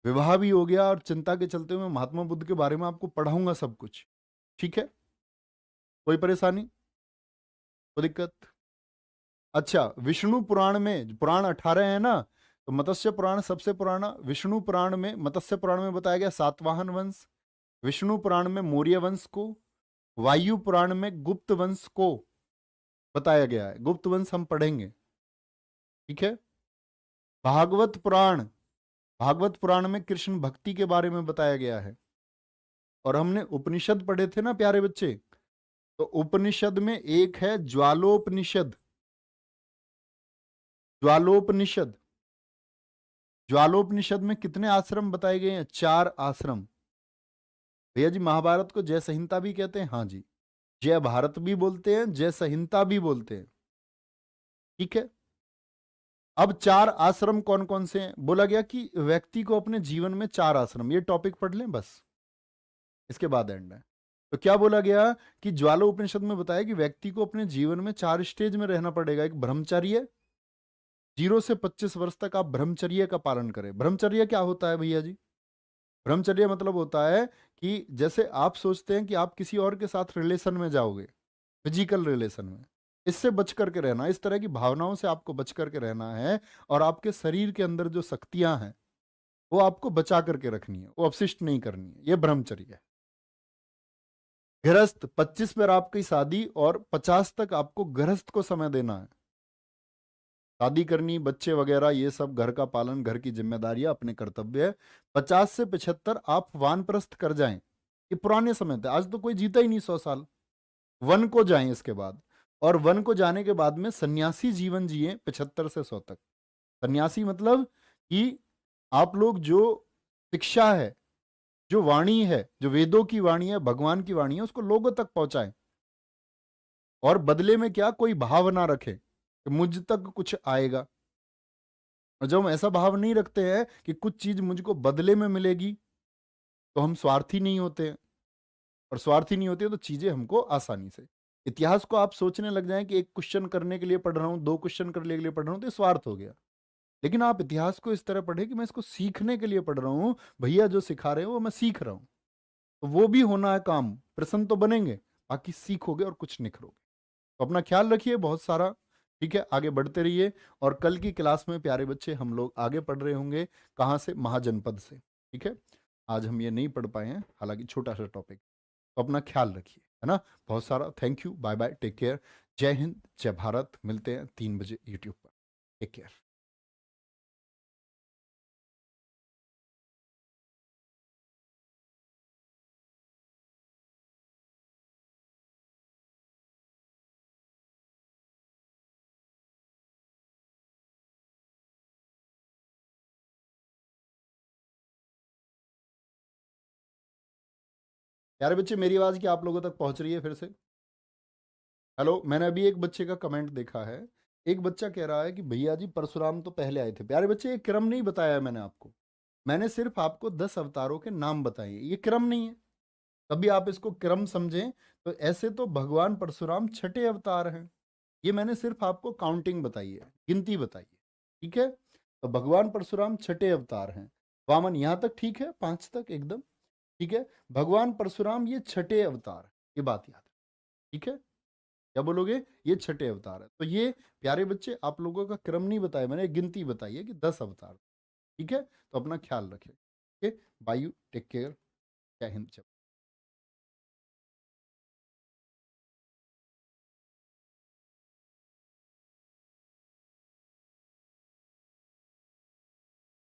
विवाह भी हो गया, और चिंता के चलते मैं महात्मा बुद्ध के बारे में आपको पढ़ाऊंगा सब कुछ। ठीक है, कोई परेशानी, कोई दिक्कत? अच्छा, विष्णु पुराण में, पुराण 18 है ना, तो मत्स्य पुराण सबसे पुराना। विष्णु पुराण में, मत्स्य पुराण में बताया गया सातवाहन वंश, विष्णु पुराण में मौर्य वंश को, वायु पुराण में गुप्त वंश को बताया गया है। गुप्त वंश हम पढ़ेंगे, ठीक है। भागवत पुराण, भागवत पुराण में कृष्ण भक्ति के बारे में बताया गया है। और हमने उपनिषद पढ़े थे ना प्यारे बच्चे, तो उपनिषद में एक है ज्वालोपनिषद। ज्वालोपनिषद, ज्वालोपनिषद में कितने आश्रम बताए गए हैं? 4 आश्रम। भैया जी, महाभारत को जय संहिता भी कहते हैं? हाँ जी, जय भारत भी बोलते हैं, जय संहिता भी बोलते हैं, ठीक है। अब 4 आश्रम कौन कौन से हैं? बोला गया कि व्यक्ति को अपने जीवन में 4 आश्रम, ये टॉपिक पढ़ लें बस, इसके बाद एंड है। तो क्या बोला गया कि ज्वाला उपनिषद में बताया कि व्यक्ति को अपने जीवन में 4 स्टेज में रहना पड़ेगा। एक ब्रह्मचर्य, 0 से 25 वर्ष तक आप ब्रह्मचर्य का पालन करें। ब्रह्मचर्य क्या होता है भैया जी? ब्रह्मचर्य मतलब होता है कि जैसे आप सोचते हैं कि आप किसी और के साथ रिलेशन में जाओगे, फिजिकल रिलेशन में, इससे बच करके रहना, इस तरह की भावनाओं से आपको बच करके रहना है। और आपके शरीर के अंदर जो शक्तियां हैं वो आपको बचा करके रखनी है, वो अपशिष्ट नहीं करनी है। ये ब्रह्मचर्य है। गृहस्थ, 25 पर आपकी शादी और 50 तक आपको गृहस्थ को समय देना है। शादी करनी, बच्चे वगैरह, ये सब घर का पालन, घर की जिम्मेदारियां, अपने कर्तव्य है। 50 से 75 आप वानप्रस्थ कर जाएं। ये पुराने समय थे, आज तो कोई जीता ही नहीं 100 साल। वन को जाएं इसके बाद, और वन को जाने के बाद में सन्यासी जीवन जिए 75 से 100 तक। सन्यासी मतलब कि आप लोग जो शिक्षा है, जो वाणी है, जो वेदों की वाणी है, भगवान की वाणी है, उसको लोगों तक पहुंचाएं। और बदले में क्या, कोई भाव ना रखें कि मुझ तक कुछ आएगा। और जब हम ऐसा भाव नहीं रखते हैं कि कुछ चीज मुझको बदले में मिलेगी, तो हम स्वार्थी नहीं होते हैं। और स्वार्थी नहीं होते हैं तो चीजें हमको आसानी से, इतिहास को आप सोचने लग जाएं कि एक क्वेश्चन करने के लिए पढ़ रहा हूं, दो क्वेश्चन करने के लिए पढ़ रहा हूं, तो ये स्वार्थ हो गया। लेकिन आप इतिहास को इस तरह पढ़े कि मैं इसको सीखने के लिए पढ़ रहा हूं, भैया जो सिखा रहे हो वो मैं सीख रहा हूं। तो वो भी होना है काम, प्रसन्न तो बनेंगे, बाकी सीखोगे और कुछ निखरोगे। तो अपना ख्याल रखिए बहुत सारा। ठीक है, आगे बढ़ते रहिए। और कल की क्लास में प्यारे बच्चे हम लोग आगे पढ़ रहे होंगे, कहाँ से, महाजनपद से। ठीक है, आज हम ये नहीं पढ़ पाए हैं, हालांकि छोटा सा टॉपिक। तो अपना ख्याल रखिए, है ना। बहुत सारा thank you, bye bye, take care. जय हिंद, जय भारत। मिलते हैं 3 बजे यूट्यूब पर। Take care. प्यारे बच्चे, मेरी आवाज क्या आप लोगों तक पहुंच रही है फिर से? हेलो, मैंने अभी एक बच्चे का कमेंट देखा है। एक बच्चा कह रहा है कि भैया जी परशुराम तो पहले आए थे। प्यारे बच्चे, ये क्रम नहीं बताया है मैंने आपको। मैंने सिर्फ आपको 10 अवतारों के नाम बताए हैं, ये क्रम नहीं है। तभी आप इसको क्रम समझें। तो ऐसे तो भगवान परशुराम छठे अवतार हैं। ये मैंने सिर्फ आपको काउंटिंग बताई है, गिनती बताई है। ठीक है, तो भगवान परशुराम छठे अवतार हैं। वामन यहाँ तक ठीक है, 5 तक एकदम ठीक है। भगवान परशुराम ये छठे अवतार है, ये बात याद है। ठीक है, क्या बोलोगे? ये छठे अवतार है। तो ये प्यारे बच्चे, आप लोगों का क्रम नहीं बताया मैंने, गिनती बताई है कि 10 अवतार। ठीक है, तो अपना ख्याल रखें। Okay, bye, take care. जय हिंद, जय